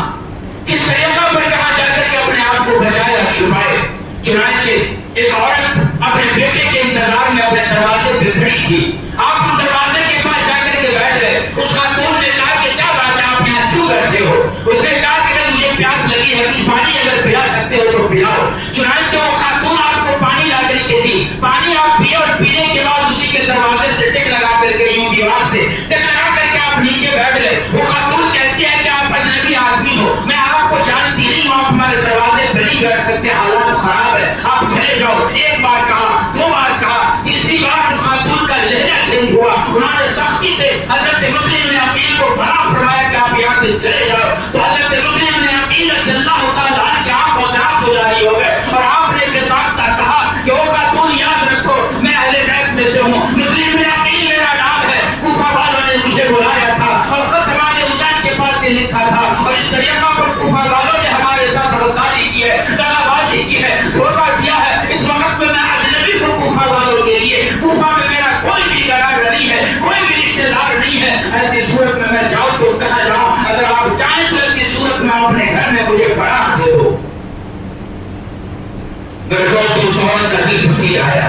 کس طریقہ پر کہاں جا کر کے اپنے آپ کو بچائے اور چھپائے. چنانچہ ایک عورت اپنے بیٹے کے انتظار میں اپنے دروازے پہ کھڑی تھی. آپ دروازے کے پاس جا کر کے بیٹھ گئے. اس خاتون نے کہا کہ کیا بات ہے، آپ یہاں کیوں بیٹھے ہو؟ اس نے کہا کہ مجھے پیاس لگی ہے، کچھ پانی اگر پلا سکتے ہو تو پلاؤ. چنانچہ وہ خاتون آپ کو پانی لا کر کے دی. پانی آپ پیے اور پینے کے بعد اسی کے دروازے سے ٹک لگا کر کے یوں دیوار سے ٹک لگا کر کے آپ نیچے بیٹھ گئے. وہ خاتون کہتی ہے کہ آپ اجنبی آدمی ہو، میں آپ کو جانتی نہیں ہوں، آپ ہمارے دروازے پہ نہیں بیٹھ سکتے، حالات خراب ہے، آپ چلے جاؤ. ایک بار کہا، دو بار کہا، تیسری بار اس خاتون کا لہجہ چینج ہوا. انہوں نے سختی سے حضرت مسلم عقیل کو منع فرمایا کہ آپ یہاں سے چلے جاؤ. تو حضرت مسلم عقیل رضی اللہ تعالیٰ عنہ کی آنکھوں سے آنسو جاری ہو گئے اور آپ نے بے ساختہ کہا کہ وہ خاتون یاد رکھو میں اہل بیت میں سے ہوں، مسلم عقیل میرا نام ہے، کوفہ والوں نے مجھے بلایا تھا اور خط ہمارے حسین کے پاس سے لکھا تھا، اور اس طریقہ پر کوفہ والوں نے ہمارے ساتھ غداری کی ہے، دغا بازی کی ہے، دھوکہ دیا ہے. اس وقت میں اجنبی ہوں کوفہ والوں کے لیے، کوفہ میں میرا کوئی بھی گھرانہ نہیں ہے، کوئی بھی رشتہ دار نہیں ہے. ایسی صورت میں میں جاؤں تو کہاں جاؤں؟ اگر آپ چاہیں تو ایسی صورت میں اپنے گھر میں مجھے پناہ دے دو. میرے دوستوں، اس عورت کا دل پسیج آیا.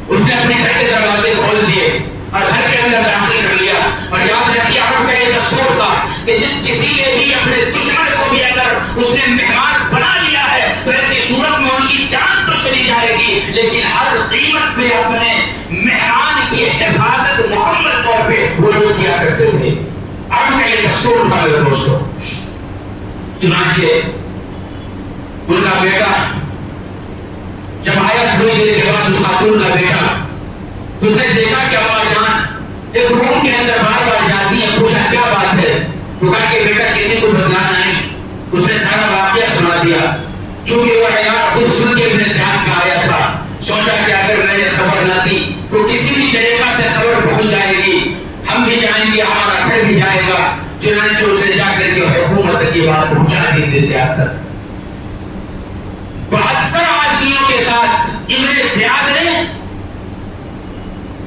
اس نے اپنے گھر کے دروازے کھول دیے. کہ جس کسی نے بھی اپنے دشمن کو بھی اگر اس نے مہمان بنا لیا ہے تو ایسی صورت میں ان کی جان تو چلی جائے گی، لیکن ہر قیمت پہ اپنے مہمان کی حفاظت مکمل طور پہ وہ لوگ کیا کرتے تھے۔ اب کا یہ دستور تھا میرے دوستوں۔ چنانچہ ان کا بیٹا جب آیا تھوڑی دیر کے بعد، اس خاتون کا بیٹا، اس نے دیکھا کہ اما جان ایک روم کے اندر بار بار جاتی ہیں، پوچھا کیا بات ہے؟ تو کہا کہ بیٹا کسی کو بتلانا نہیں۔ اس نے سارا واقعہ سنا دیا۔ چونکہ وہ عیار خود سن کے ابن زیاد کا آیا تھا، سوچا کہ اگر میں نے خبر نہ دی تو کسی بھی طریقہ سے خبر پہنچ جائے گی، ہم بھی جائیں گے، ہمارا گھر بھی جائے گا۔ چنانچہ اسے جا کر کے حکومت کی بات پہنچا دی ابن زیاد تک۔ 72 آدمیوں کے ساتھ ابن زیاد نے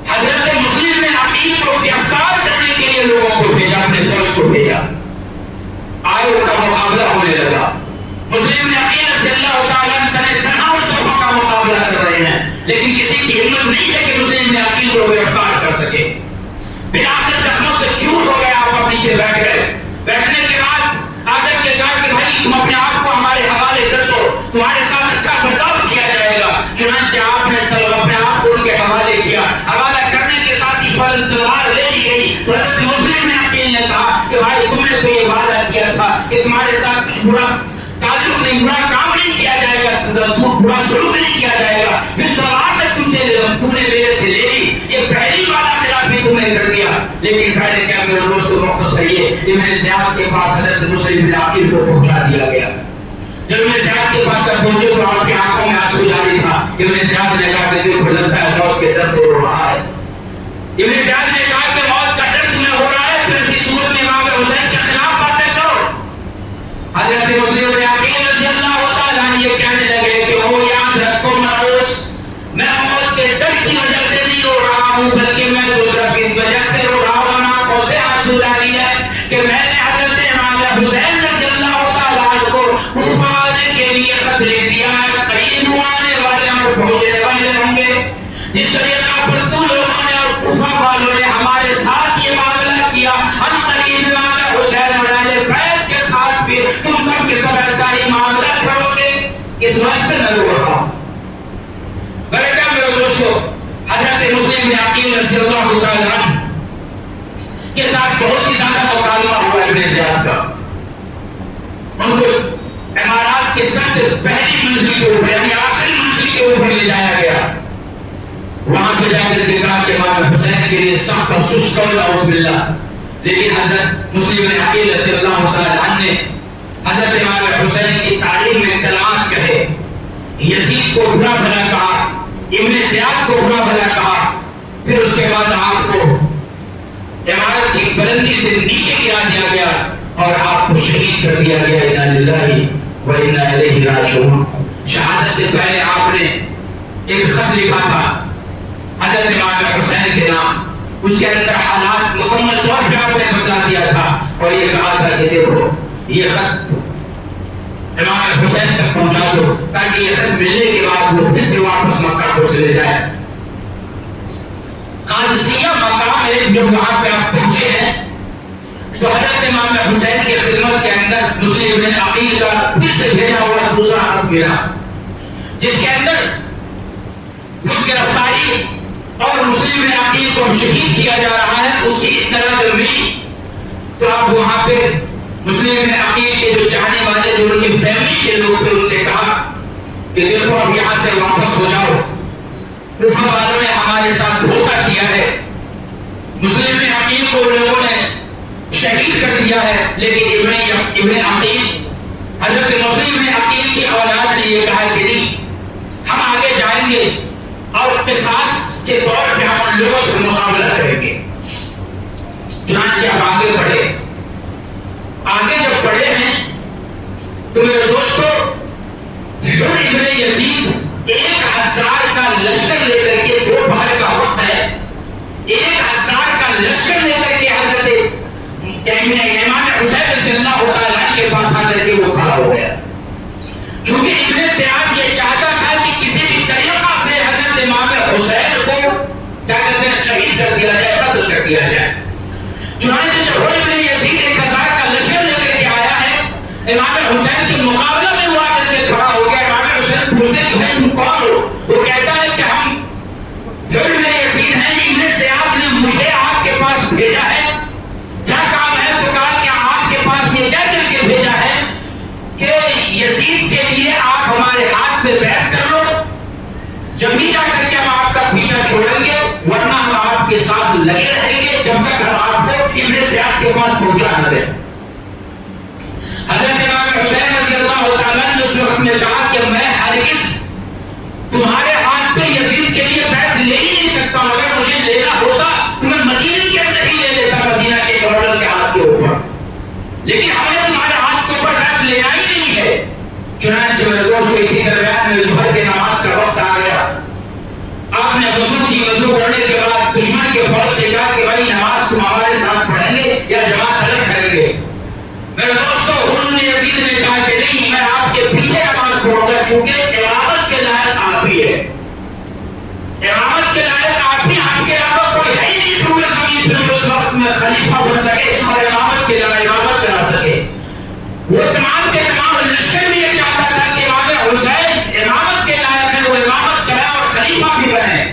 حضرت مسلم بن عقیل کو گرفتار کرنے کے لیے لوگوں کو بھیجا، اپنے فوج کو بھیجا۔ آئے ان کا مقابلہ ہونے لگا۔ مسلم بن عقیل رضی اللہ تعالیٰ تنہا ان سبوں کا مقابلہ کر رہے ہیں، لیکن کسی کی ہمت نہیں ہے کہ مسلم بن عقیل کو گرفتار کر سکے۔ بلاخر زخموں سے چور ہو گیا، آپ نیچے بیٹھ گئے۔ بیٹھنے کے بعد آ کر کے کہا کہ بھائی تم اپنے آپ کو ہمارے حوالے کر دو، تمہارے ساتھ اچھا برتاؤ کیا جائے گا۔ چنانچہ آپ نے اپنے آپ کو ان کے حوالے کیا۔ حوالہ کرنے کے ساتھ ہی فوراً تلوار لے لی گئی۔ تو حضرت مسلم نے عقیل نے کہا کہ بھائی تم نے تو یہ وعدہ کیا تھا کہ تمہارے ساتھ کچھ برا تعلق نہیں، برا کام نہیں کیا جائے گا، برا سلوک نہیں کیا جائے گا، پھر تلوار میں تم نے میرے سے لے لی، یہ پہلی وعدہ خلافی تم نے کر دیا۔ لیکن پہلے کیا میرے دوستو مختصر یہ ابن زیاد کے پاس حضرت مسلم بن عقیل کو پہنچا دیا گیا۔ جب ابن زیاد کے پاس پہنچے تو آپ کی آنکھوں میں آنسو جاری تھا۔ ابن زیاد نے کہا کہ دیکھو لگتا ہے موت کے ڈر سے رو رہا ہے۔ ابن زیاد نے کہا کہ موت کا ڈر تمہیں ہو رہا ہے تو ایسی صورت میں امام حسین کے خلاف باتیں کرو۔ حضرت مسلم بن عقیل رضی اللہ تعالیٰ عنہ یہ کہنے لگے کہ وہ یاد رکھو مرعوس، میں موت کے ڈر کی وجہ سے نہیں رو رہا ہوں، بلکہ میں دوسرا کس وجہ سے رو رہا ہوں۔ آنکھوں سے آنسو جاری ہے کہ میں نے حضرت امام حسین رضی اللہ تعالیٰ عنہ کو کوفہ آنے کے لیے خط لکھ دیا ہے، قریب آنے والے اور پہنچنے والے ہوں گے۔ جس طریقہ پر تم لوگوں نے اور کوفہ والوں نے ہمارے ساتھ یہ معاملہ کیا، ہم قریب امام حسین اور اہل بیت کے ساتھ بھی تم سب کے سب ایسا ہی معاملہ کرو گے۔ اس واسطے میں رو رہا ہوں۔ برکہ میرے دوستو، حضرت مسلم بن عقیل رضی اللہ تعالیٰ عنہ کے ساتھ بہت ہی زیادہ مکالمہ ہوا ابن زیاد کا۔ ان کو امارات کے سب سے پہلی منزل کے اوپر یعنی آخری منزل کے اوپر لے جایا گیا۔ وہاں پہ جا کر کے کہا کہ امام حسین کے لیے سخت اور سست قول اعوذ باللہ، لیکن حضرت مسلم بن عقیل رضی اللہ تعالیٰ عنہ نے حضرت امام حسین کی تعلیم میں کلمات کہے، یزید کو برا بھلا کہا، ابن زیاد کو برا بھلا کہا، پھر اس کے بعد آپ کو عمارت کی بلندی سے نیچے گرا دیا گیا اور آپ کو شہید کر دیا گیا۔ انا للہ و انا الیہ راجعون۔ شہادت سے پہلے آپ نے ایک خط لکھا تھا حضرت امام حسین کے نام، اس کے اندر حالات مکمل طور پہ آپ نے بتلا دیا تھا اور یہ کہا تھا کہ دیکھو یہ خط امام حسین تک پہنچا دو تاکہ یہ خط ملنے کے بعد وہ پھر سے واپس مکہ کو چلے جائے۔ قادسیہ مقام ہے، جب وہاں پہ آپ پہنچے ہیں تو حضرت امام حسین کی خدمت کے اندر مسلم بن عقیل کا پھر سے بھیجا ہوا دوسرا خط ملا، جس کے اندر خود گرفتاری اور مسلم بن عقیل کو شہید کیا جا رہا ہے اس کی اطلاع جب ملی تو آپ وہاں پہ مسلم بن عقیل کے جو چاہنے والے جو ان کی فیملی کے لوگ تھے ان سے کہا کہ دیکھو اب یہاں سے واپس ہو جاؤ، کوفہ والوں نے ہمارے ساتھ دھوکہ کیا ہے، مسلم بن عقیل کو لوگوں نے شہید کر دیا ہے، لیکن ابن عقیل حضرت مسلم بن عقیل کی اولاد نے یہ کہا کہ نہیں، ہم آگے جائیں گے اور قصاص کے طور پہ ہم ان لوگوں سے مقابلہ کریں گے۔ چنانچہ ہم آگے بڑھے۔ آگے جب بڑھے ہیں تو میرے دوستو حر ابن یزید 1000 کا لشکر لے کر کے، دوپہر کا وقت ہے، 1000 کا لشکر لے کر کے حضرت امام حسین رضی اللہ تعالیٰ عنہ کے پاس آ کر کے وہ کھڑا ہو گیا۔ چونکہ ابن زیاد یہ چاہتا تھا کہ کسی بھی طریقہ سے حضرت امام حسین کو کیا کہتے ہیں شہید کر دیا کے ساتھ لگے رہیں گے جب تک ہم آپ کو ابن زیاد کے پاس پہنچا نہ دیں۔ حضرت امام حسین رضی اللہ تعالیٰ نے اس وقت میں کہا کہ میں ہرگز تمہارے ہاتھ پہ یزید کے لیے بیعت لے ہی نہیں سکتا، اگر مجھے لینا ہوتا تو میں مدینے کے اندر ہی لے لیتا، مدینہ کے گورنر کے ہاتھ کے اوپر، لیکن ہمیں تمہارے ہاتھ کے اوپر بیعت لینا ہی نہیں ہے۔ چنانچہ میرے دوستو اسی درمیان میں ظہر کی نماز کا وقت آ گیا، آپ نے وضو کی، وضو کرنے کے بعد دشمن کے فوج سے کہا کہ بھائی نماز تم ہمارے ساتھ پڑھیں گے یا جماعت الگ کریں گے؟ میرے دوستو انہوں نے یزید نے کہا کہ نہیں، میں آپ کے پیچھے نماز پڑھوں گا، چونکہ امامت کے لائق آپ ہی ہے، امامت کے لائق آپ ہی، آپ کے علاوہ کوئی ہے ہی نہیں سورج زمین پہ جو اس وقت میں خلیفہ بن سکے اور امامت کے لائق امامت کرا سکے۔ وہ تمام کے تمام لشکر بھی یہ چاہتا تھا کہ امام حسین امامت کے لائق ہے، وہ امامت کرے اور خلیفہ بھی بنے،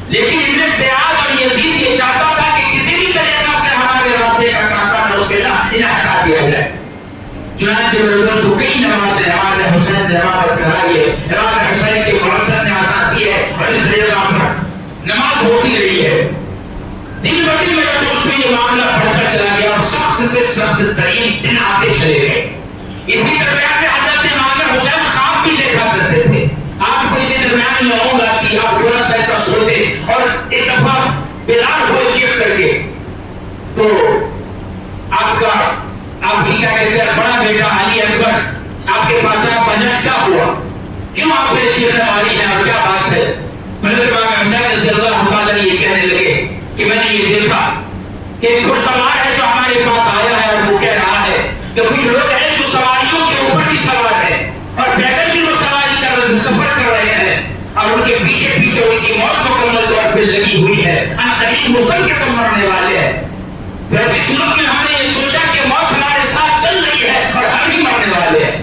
لیکن ابن زیاد اور یزید یہ چاہتا تھا کہ کسی بھی طریقہ سے ہمارے راستے کا کانٹا نوز باللہ انہیں ہٹا دیا جائے۔ چنانچہ میرے دوستو کئی نمازیں امام حسین نے امامت کرائی ہے، امام حسین کی وراثت نے آزاد کی ہے، اور اس طریقہ پر نماز ہوتی رہی ہے۔ دن بدن میرے دوستو یہ معاملہ بڑھتا چلا گیا اور سخت سے سخت ترین دن آتے چلے گئے۔ اسی درمیان میں حضرت امام حسین خواب بھی دیکھا کرتے تھے۔ آپ کو اسی درمیان میں ہوگا کہ آپ تھوڑا سا ایسا سوتے اور ایک دفعہ بیدار ہوئے چیخ کر کے، تو آپ کی کیا کہتے ہیں بڑا بیٹا علی اکبر آپ کے پاس آیا، بجٹ کیا ہوا، کیوں آپ نے چیخیں ماری ہیں اور کیا بات ہے؟ حضرت امام حسین رضی اللہ تعالیٰ یہ کہنے لگے کہ میں نے یہ دیکھا کہ ایک گھڑ سوار ہے جو ہمارے پاس آیا ہے اور وہ کہہ رہا ہے کہ کچھ لوگ ہیں جو سواریوں کے اوپر بھی سوار ہیں اور پیدل بھی وہ سواری کر سفر کر رہے ہیں اور ان کے پیچھے پیچھے ان کی موت مکمل طور پہ لگی ہوئی ہے، قریب موصل کے سب مرنے والے ہیں۔ تو ایسی صورت میں ہم نے یہ سوچا کہ موت ہمارے ساتھ چل رہی ہے اور ہم ہی مرنے والے ہیں۔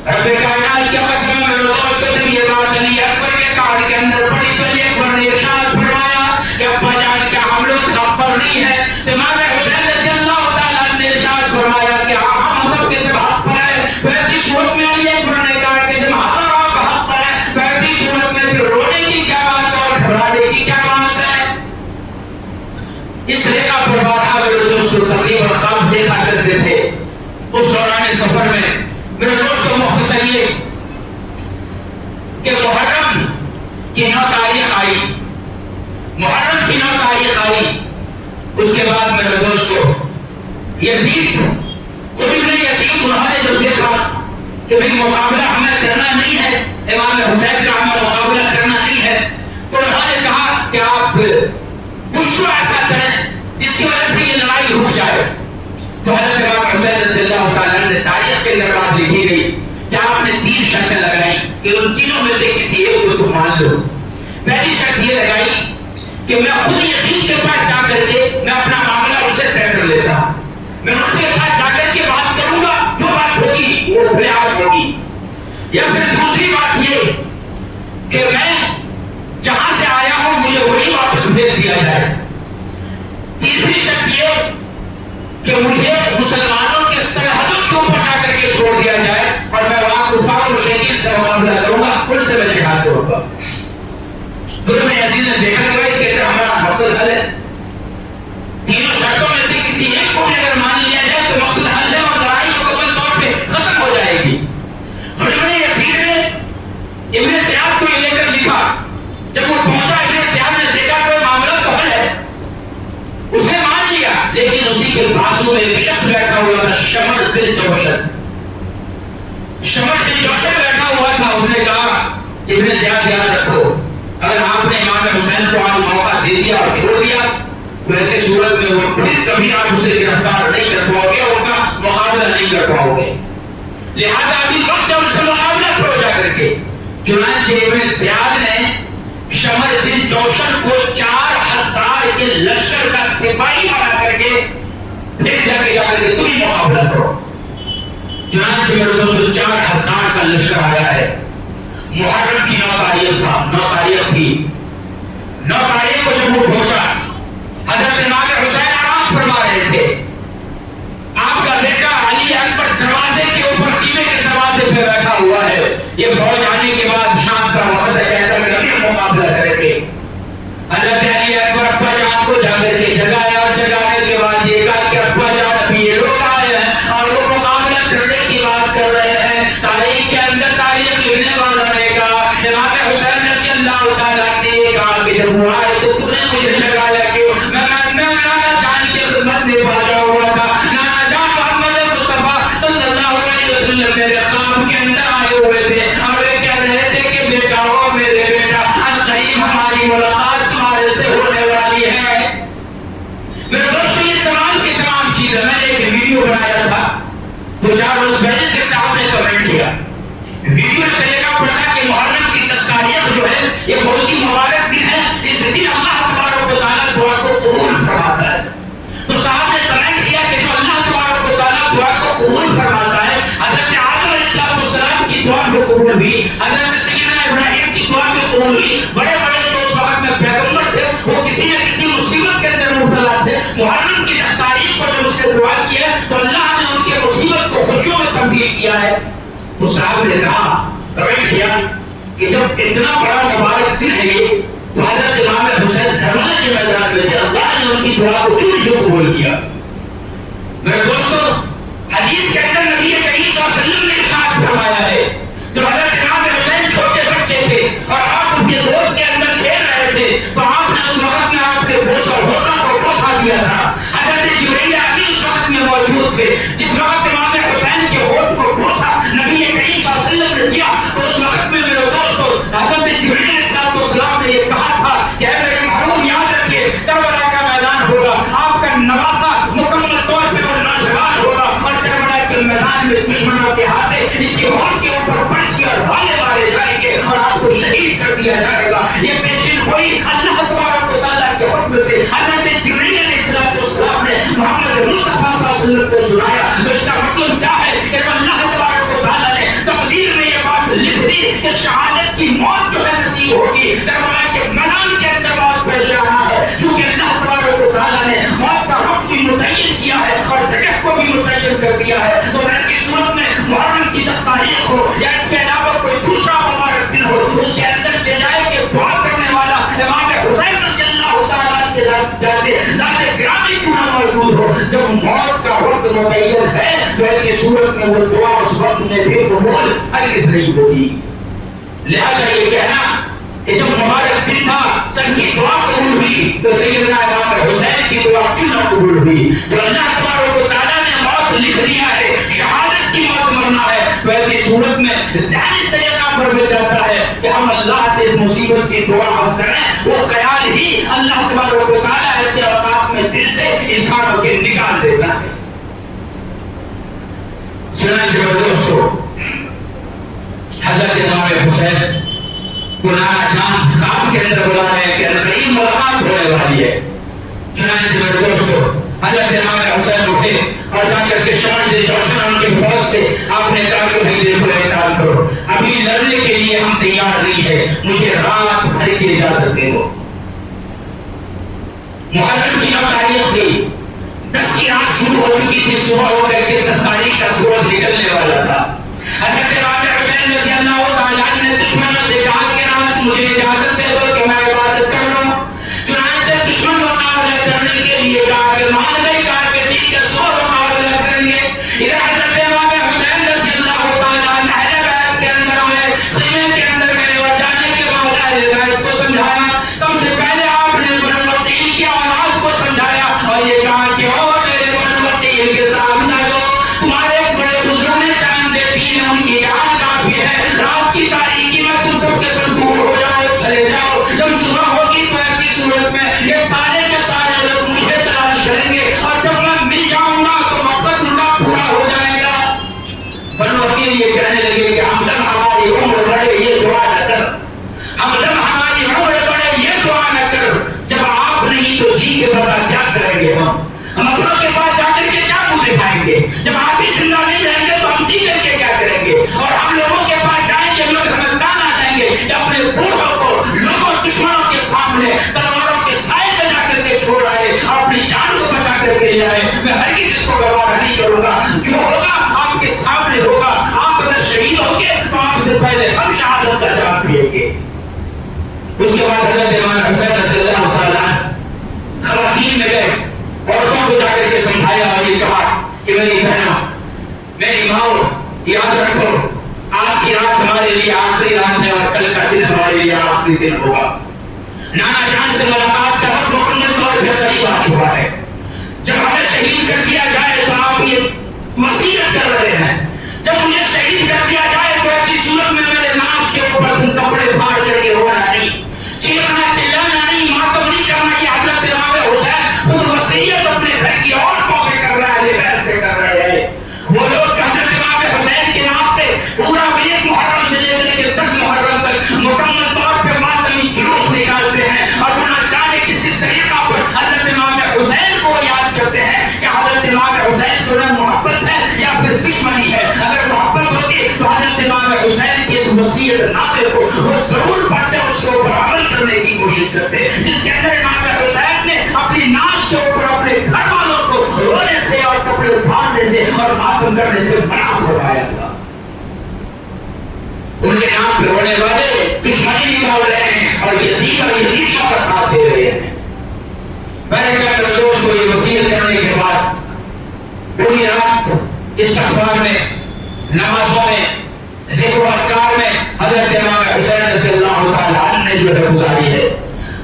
رب کائنات کیا قسم ہے میرے دوست، جب یہ بات علی اکبر کے کار کے اندر پڑی تو علی اکبر نے ارشاد فرمایا کہ ابا جان کیا ہم لوگ حق پر نہیں ہیں؟ امام حسین رضی اللہ تعالیٰ نے ارشاد فرمایا کہ ہم سب کے سب حق پر ہیں۔ تو ایسی صورت میں علی اکبر نے کہا کہ جب ہمارا آپ حق پر ہے تو ایسی صورت میں پھر رونے کی کیا بات ہے اور گھبرانے کی کیا بات ہے؟ اس طریقہ پر بارہا میرے دوستو تقریباً خواب دیکھا کرتے تھے۔ اس دوران سفر میں میرے دوستو مختصر یہ کہ محرم کی 9 تاریخ آئی، محرم کی 9 تاریخ آئی، اس کے بعد میرے دوستو یزید ابن یزید انہوں نے جب دیکھا کہ بھئی مقابلہ ہمیں کرنا نہیں ہے، امام حسین کا ہمیں مقابلہ کرنا نہیں ہے، تو انہوں نے کہا کہ آپ کچھ تو ایسا کریں جس کی وجہ سے یہ لڑائی رک جائے۔ تو حضرت امام حسین رضی اللہ تعالیٰ نے تاریخ کے اندر بات لکھی گئی کہ آپ نے 3 شرطیں لگائی کہ ان تینوں میں سے کسی ایک کو تم مان لو۔ پہلی شرط یہ لگائی کہ میں خود یزید کے پاس جا کر کے میں اپنا معاملہ اسے طے کر لیتا، میں ان سے پاس جا کر کے بات کروں گا، جو بات ہوگی وہ کھلے عام ہوگی۔ یا پھر دوسری بات یہ کہ میں جہاں سے آیا ہوں مجھے وہی واپس بھیج دیا جائے۔ تیسری شرط یہ کہ مجھے مسلمانوں کے سرحدوں کے اوپر جا کر کے چھوڑ دیا جائے اور میں وہاں کفار و مشرکین سے مقابلہ کروں گا، ان سے میں جہاد کروں گا۔ حضرت عزیز نے دیکھا کہ اس کے اندر ہمارا مقصد حل ہے، تینوں شرطوں میں سے کسی ایک کو بھی اگر مان لیا جائے تو مقصد حل ہے اور لڑائی مکمل طور پہ ختم ہو جائے گی۔ حضرت عزیز نے ابن زیاد کو یہ لے کر لکھا، جب وہ پہنچا ابن زیاد نے دیکھا کوئی معاملہ تو حل ہے، اس نے مان لیا، لیکن اسی کے بازو میں ایک شخص بیٹھا ہوا تھا، شمر دل جوشن، شمر دل جوشن بیٹھا ہوا تھا۔ اس نے کہا ابن زیاد یاد رکھو، اگر آپ نے امام حسین کو آج موقع دے دیا اور چھوڑ دیا تو ایسے صورت میں وہ پھر کبھی آپ اسے گرفتار نہیں کر پاؤ گے اور ان کا مقابلہ نہیں کر پاؤ گے، لہذا ابھی وقت ہے ان سے مقابلہ کرو جا کر کے۔ چنانچہ ابن زیاد نے شمر دل جوشن کو 4000 کے لشکر کا سپاہی بنا کر کے پھر جا کر کے تم ہی مقابلہ کرو۔ چنانچہ میرے دوستو 4000 کا لشکر آیا ہے۔ محرم کی 9 تاریخ تھی۔ 9 تاریخ کو جب وہ پہنچا، حضرت امام حسین آرام فرما رہے تھے، آپ کا بیٹا علی اکبر دروازے کے اوپر خیمے کے دروازے پہ بیٹھا ہوا ہے۔ یہ فوج آنے کے بعد شام کا وقت ہے، کہتا ہے کہ ابھی مقابلہ کریں گے۔ حضرت علی اکبر مصیبت کے اندر مبتلا تھے، محرم کی 10 تاریخ کو جب اس نے دعا کیا تو اللہ نے ان کی مصیبت کو خوشیوں میں تبدیل کیا ہے. تو صاحب نے کہا، کمنٹ کیا کہ جب اتنا بڑا مبارک دن ہے یہ، تو حضرت امام حسین کربلا کے میدان میں تھے، اللہ نے ان کی دعا کو کیوں نہیں قبول کیا؟ میرے دوستو، حدیث کے اندر نبی کریم صلی اللہ علیہ وسلم نے ارشاد فرمایا ہے، جب حضرت امام حسین چھوٹے بچے تھے اور آپ ان کے گود کے اندر کھیل رہے تھے تو آپ نے اس وقت میں آپ کے بوسہ ہوتا کو بوسہ دیا تھا. حضرت جبرائیل امین اس وقت میں موجود تھے. جس وقت امام حسین کے ہونٹ کو بوسہ نبی کریم صلی اللہ علیہ وسلم نے دیا تو اس وقت میں میرے دوستو حضرت جبرائیل علیہ السلام نے یہ کہا تھا کہ اے میرے محبوب یاد رکھیے کربلا کا میدان ہوگا، آپ کا نواسا مکمل طور پہ وہ نوجوان ہوگا اور کربلا کے میدان میں دشمنوں کے ہاتھے اس کے ہونٹ کے اوپر پنچھی اور بھالے مارے جائیں گے اور آپ کو شہید کر دیا جائے گا. یہ پیشین ہوئی اللہ تبارک و تعالیٰ کے حکم سے. حضرت جبرائیل علیہ السلام نے محمد مصطفیٰ صلی اللہ علیہ وسلم کو سنایا. تو اس کا مطلب کیا ہے کہ اللہ تبارک و تعالیٰ نے تقدیر میں یہ بات لکھ دی کہ شہادت کی موت جو ہے نصیب ہوگی. کربلا کے میدان کے اندر موت پیش آنا ہے چونکہ اللہ تبارک و تعالیٰ نے موت کا وقت بھی متعین کیا ہے اور جگہ کو بھی متعین کر دیا ہے. تو ایسی صورت میں محرم کی 10 تاریخ ہو یا اس کے علاوہ کوئی دوسرا مبارک دن ہو، اس کے اندر جائے کہ دعا کرنے والا امام حسین رضی اللہ تعالیٰ کے ذات گرامی کیوں نہ موجود ہو. جب موت کا وقت متعین ہے تو ایسی صورت میں وہ دعا اس وقت میں بھی قبول ہرگز نہیں ہوگی. لہذا یہ کہنا کہ جب مبارک دن تھا سب کی دعا قبول ہوئی تو سیدنا امام حسین کی دعا کیوں نہ قبول ہوئی؟ جو اللہ تبارک و تعالیٰ نے موت لکھ دیا ہے، شہادت کی موت مرنا ہے، تو ایسی صورت میں ذہن اس طریقہ پر مل جاتا ہے کہ ہم اللہ سے اس مصیبت کی دعا ہم کریں. وہ خیال ہی اللہ تبارک و تعالیٰ ایسے اوقات میں دل سے انسانوں کے نکال دیتا ہے. چنانچہ میرے دوستو حضرت امام حسین کو نانا جان خواب کے اندر بلا رہے ہیں کہ قریب ملاقات ہونے والی ہے. چنانچہ میرے دوستو حضرت امام حسین اٹھے اور جا کر کے شمع دے جوشن ان کی فوج سے آپ نے کہا کہ بھائی دیکھو ایک کام کرو، ابھی لڑنے کے لیے ہم تیار نہیں ہے، مجھے رات بھر کی اجازت دے دو. محرم کی 9 تاریخ تھی، 10 کی رات شروع ہو چکی تھی، صبح ہو کر کے 10 تاریخ کا سورج نکلنے والا تھا. حضرت امام حسین رضی اللہ تعالیٰ نے دشمنوں سے کہا کہ رات مجھے اجازت دے دو کہ میں عبادت کر لوں. چنانچہ دشمن مقابلہ کرنے کے لیے کہا کہ مان گئے، کہا کہ ٹھیک ہے سو مقابلہ کریں گے. ادھر حضرت امام حسین رضی اللہ تعالیٰ اہل بیت کے اندر آئے، خیمے کے اندر گئے اور جانے کے بعد اہل بیت کو سمجھایا. سب سے پہلے آپ نے بنو وکیل کی اولاد کو سمجھایا اور یہ کہا کہ او میرے بنو وکیل کے سامنے دو، تمہارے بڑے بزرگوں نے جان دے دی ہے، ان کی جان کافی ہے، رات کی تاریکی میں تم سب کے سب دور ہو جاؤ، چلے جاؤ. جب صبح ہوگی تو ایسی صورت میں یہ سارے کے سارے لوگ مجھے تلاش کریں گے اور جب میں مل جاؤں گا تو مقصد ان کا پورا ہو جائے گا. بنو وکیل یہ کہنے لگے کہ ہم لم ہماری عمر بڑھے یہ دعا نہ کر، ہم لم ہماری عمر بڑھے یہ دعا نہ کر، جب آپ نہیں تو جی کے بتا کیا کریں گے؟ ہم اپنوں کے پاس جا کر کے کیا منہ دکھائیں گے؟ جب آپ ہی زندہ نہیں رہیں گے تو ہم جی کر کے کیا کریں گے؟ اور ہم لوگوں کے پاس جائیں گے، لوگ ہمیں تانا دیں گے کہ اپنے بوڑھوں کو لوگوں دشمنوں کے سامنے تلواروں کے سائے میں جا کر کے چھوڑ آئے، اپنی جان کو بچا کر کے لے آئے. میں ہرگز اس کو گوارا نہیں کروں گا. جو ہوگا آپ کے سامنے ہوگا. آپ اگر شہید ہوں گے تو آپ سے پہلے ہم شہادت کا جام پیئیں گے. اس کے بعد حضرت امام حسین رضی اللہ تعالیٰ خواتین میں گئے، عورتوں کو جا کر کے سمجھایا اور یہ کہا کہ میری بہنوں، میری ماؤں، یاد رکھو آج کی رات ہمارے لیے آخری رات ہے اور کل کا دن ہمارے لیے آخری دن ہوگا. نانا جان سے ملاقات کا وقت مکمل طور پر قریب آ چکا ہے. جب ہمیں شہید کر دیا جائے تو آپ یہ وصیت کر رہے ہیں، جب مجھے شہید کر دیا جائے تو ایسی صورت میں میرے ناش کے اوپر تم کپڑے پھاڑ کر کے رونا نہیں، چیخنا چلانا نہیں، ماتم نہیں کرنا. یہ حضرت امام حسین خود وصیت اپنے گھر کی عورتوں سے کر رہا ہے، بیت سے کر رہے ہیں. وہ لوگ حضرت امام حسین کے نام پہ پورا 1 محرم سے لے کر کے 10 محرم تک مکمل طور پہ ماتمی جلوس نکالتے ہیں اور نہ جانے کس طریقہ پر حضرت امام حسین کو یاد کرتے ہیں کہ حضرت امام حسین سے محبت ہے یا پھر دشمنی ہے. اگر محبت ہوتی تو حضرت امام حسین کی اس وصیت نامے کو وہ ضرور پڑھتے، اس کے اوپر عمل کرنے کی کوشش کرتے، جس کے اندر امام حسین نے اپنی کرنے سے منع فرمایا تھا. ان کے نام پہ ہونے والے دشمنی نکال رہے ہیں اور یزیدیوں کا ساتھ دے رہے ہیں. میں نے کہا میرے دوستو یہ وصیت کرنے کے بعد پوری رات استغفار میں، نمازوں میں، ذکر و اذکار میں حضرت امام حسین رضی اللہ تعالی عنہ نے جو ہے گزاری ہے.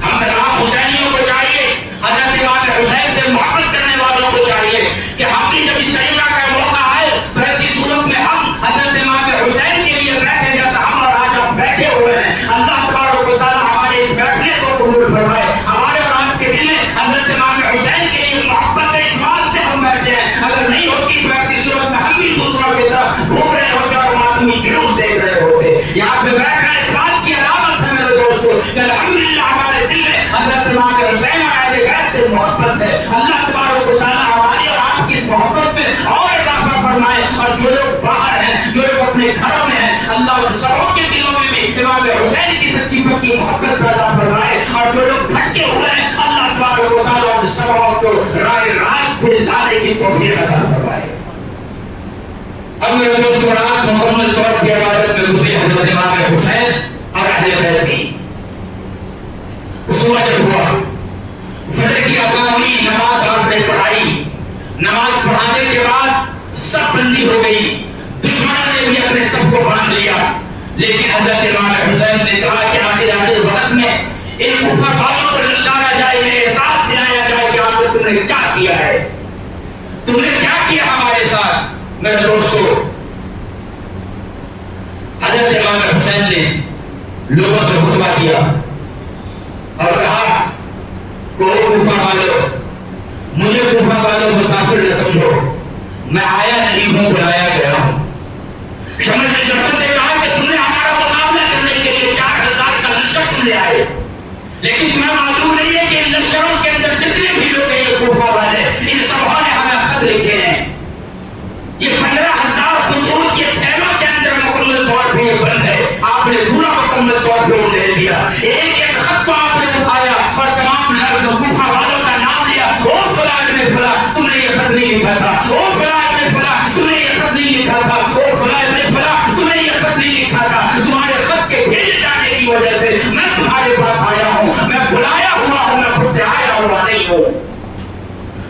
ہم تمام حسینیوں کو چاہیے، حضرت امام حسین سے محبت کرنے والوں کو چاہیے کہ ہم بھی جب اس طریقہ کا موقع آئے تو ایسی صورت میں ہم حضرت امام حسین کے لیے بیٹھے جیسا ہم اور آج آپ بیٹھے ہوئے ہیں. اللہ تبارک و تعالیٰ ہمارے اس بیٹھنے کو قبول فرمائے. ہمارے اور آپ کے دل میں حضرت امام حسین کے لیے محبت ہے، اس واسطے ہم بیٹھے ہیں. اگر نہیں ہوتی تو ایسی صورت میں ہم بھی دوسروں کی طرف گھوم رہے ہوتے اور ماتمی جلوس دیکھ رہے ہوتے. یہاں پہ بیٹھ کر اس بات کی علامت ہے میرے دوستو کہ الحمدللہ ہمارے دل میں حضرت امام حسین اور اہل بیت سے محبت ہے. اللہ تبارک و تعالیٰ ہماری اور آپ کی اس محبت میں اور اضافہ فرمائے. اور جو لوگ باہر ہیں، جو لوگ اپنے گھروں میں ہیں، اللہ ان سبوں کے دلوں میں بھی امام حسین کی سچی پکی محبت پیدا فرمائے. اور جو لوگ بھٹکے ہوئے ہیں اللہ تبارک و تعالیٰ ان سبوں کو راہ راست پہ لانے کی توفیق عطا فرمائے. اب میرے دوستو رات مکمل طور پر عبادت میں گزری حضرت امام حسین اور اہل بیت کی. صبح جب ہوا فجر کی اذان ہوئی، نماز آپ نے پڑھائی. نماز پڑھانے کے بعد سب بندی ہو گئی، دشمنوں نے بھی اپنے سب کو باندھ لیا. لیکن حضرت امام حسین نے کہا کہ آخر وقت میں ان کفر والوں کو للکارا جائے، انہیں احساس دلایا جائے کہ آخر تم نے کیا کیا ہے، تم نے کیا کیا ہمارے ساتھ. میرے دوستو حضرت امام حسین نے لوگوں سے خطبہ دیا اور کہا کوئی کوفہ والو، مجھے کوفہ والو مسافر نہ سمجھو، میں آیا نہیں ہوں، بلایا گیا ہوں. شمس نے جعفر سے کہا کہ تم نے ہمارا مقابلہ کرنے کے لیے 4000 کا لشکر تم لے آئے، لیکن تمہیں معلوم نہیں ہے کہ ان لشکروں کے اندر جتنے بھی لوگ ہیں یہ کوفہ والے، ان سبوں نے ہمیں خط لکھے ہیں. یہ 15,000 خطوط یہ تھیلوں کے اندر مکمل طور پہ یہ بند ہے. آپ نے پورا مکمل طور پہ وہ لے لیا. ایک ایک خط کو آپ نے اٹھایا اور تمام کوفہ والوں کا نام لیا. او فلاں ابن فلاں، تم نے یہ خط نہیں لکھا تھا. او فلاں ابن فلاں، تم نے یہ خط نہیں لکھا تھا. او فلاں ابن فلاں، تم نے یہ خط نہیں لکھا تھا. تمہارے خط کے بھیجے جانے کی وجہ سے میں تمہارے پاس آیا ہوں. میں بلایا ہوا ہوں، میں خود سے آیا ہوا نہیں ہوں.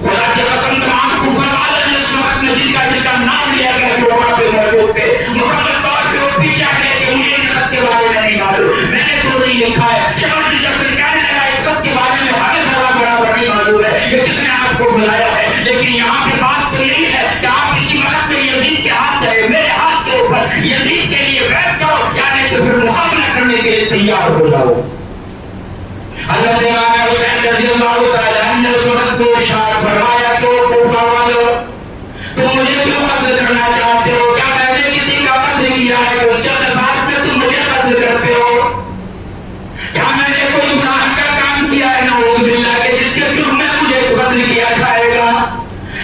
خدا کی قسم تمام کوفہ والوں نے اس وقت میں جن کا نام لیا گیا جو وہاں پہ موجود تھے مکمل طور پہ وہ پیچھے آ گئے کہ مجھے اس خط کے بارے میں نہیں معلوم، میں نے تو نہیں لکھا ہے. شمس نے جب کہنے لگا اس خط کے بارے میں ہمیں ذرا برابر نہیں معلوم ہے کہ کس نے آپ کو بلایا ہے. لیکن یہاں پہ بات تو یہی ہے کہ آپ اسی وقت میں یزید کے ہاتھ ہے، میرے ہاتھ کے اوپر یزید کے لیے بیعت کرو، یعنی تو پھر مقابلہ کرنے کے لیے تیار ہو جاؤ. حضرت امام حسین رضی اللہ تعالی عنہ نے اس وقت کو ارشاد فرمایا کہ کوفہ والو، تم مجھے کیوں قتل کرنا چاہتے ہو؟ کیا میں نے کسی کا قتل کیا ہے کہ اس کے اعتراض میں تم مجھے قتل کرتے ہو؟ کیا میں نے کوئی گناہ کا کام کیا ہے نعوذ باللہ کہ جس کے جرم میں مجھے قتل کیا جائے گا؟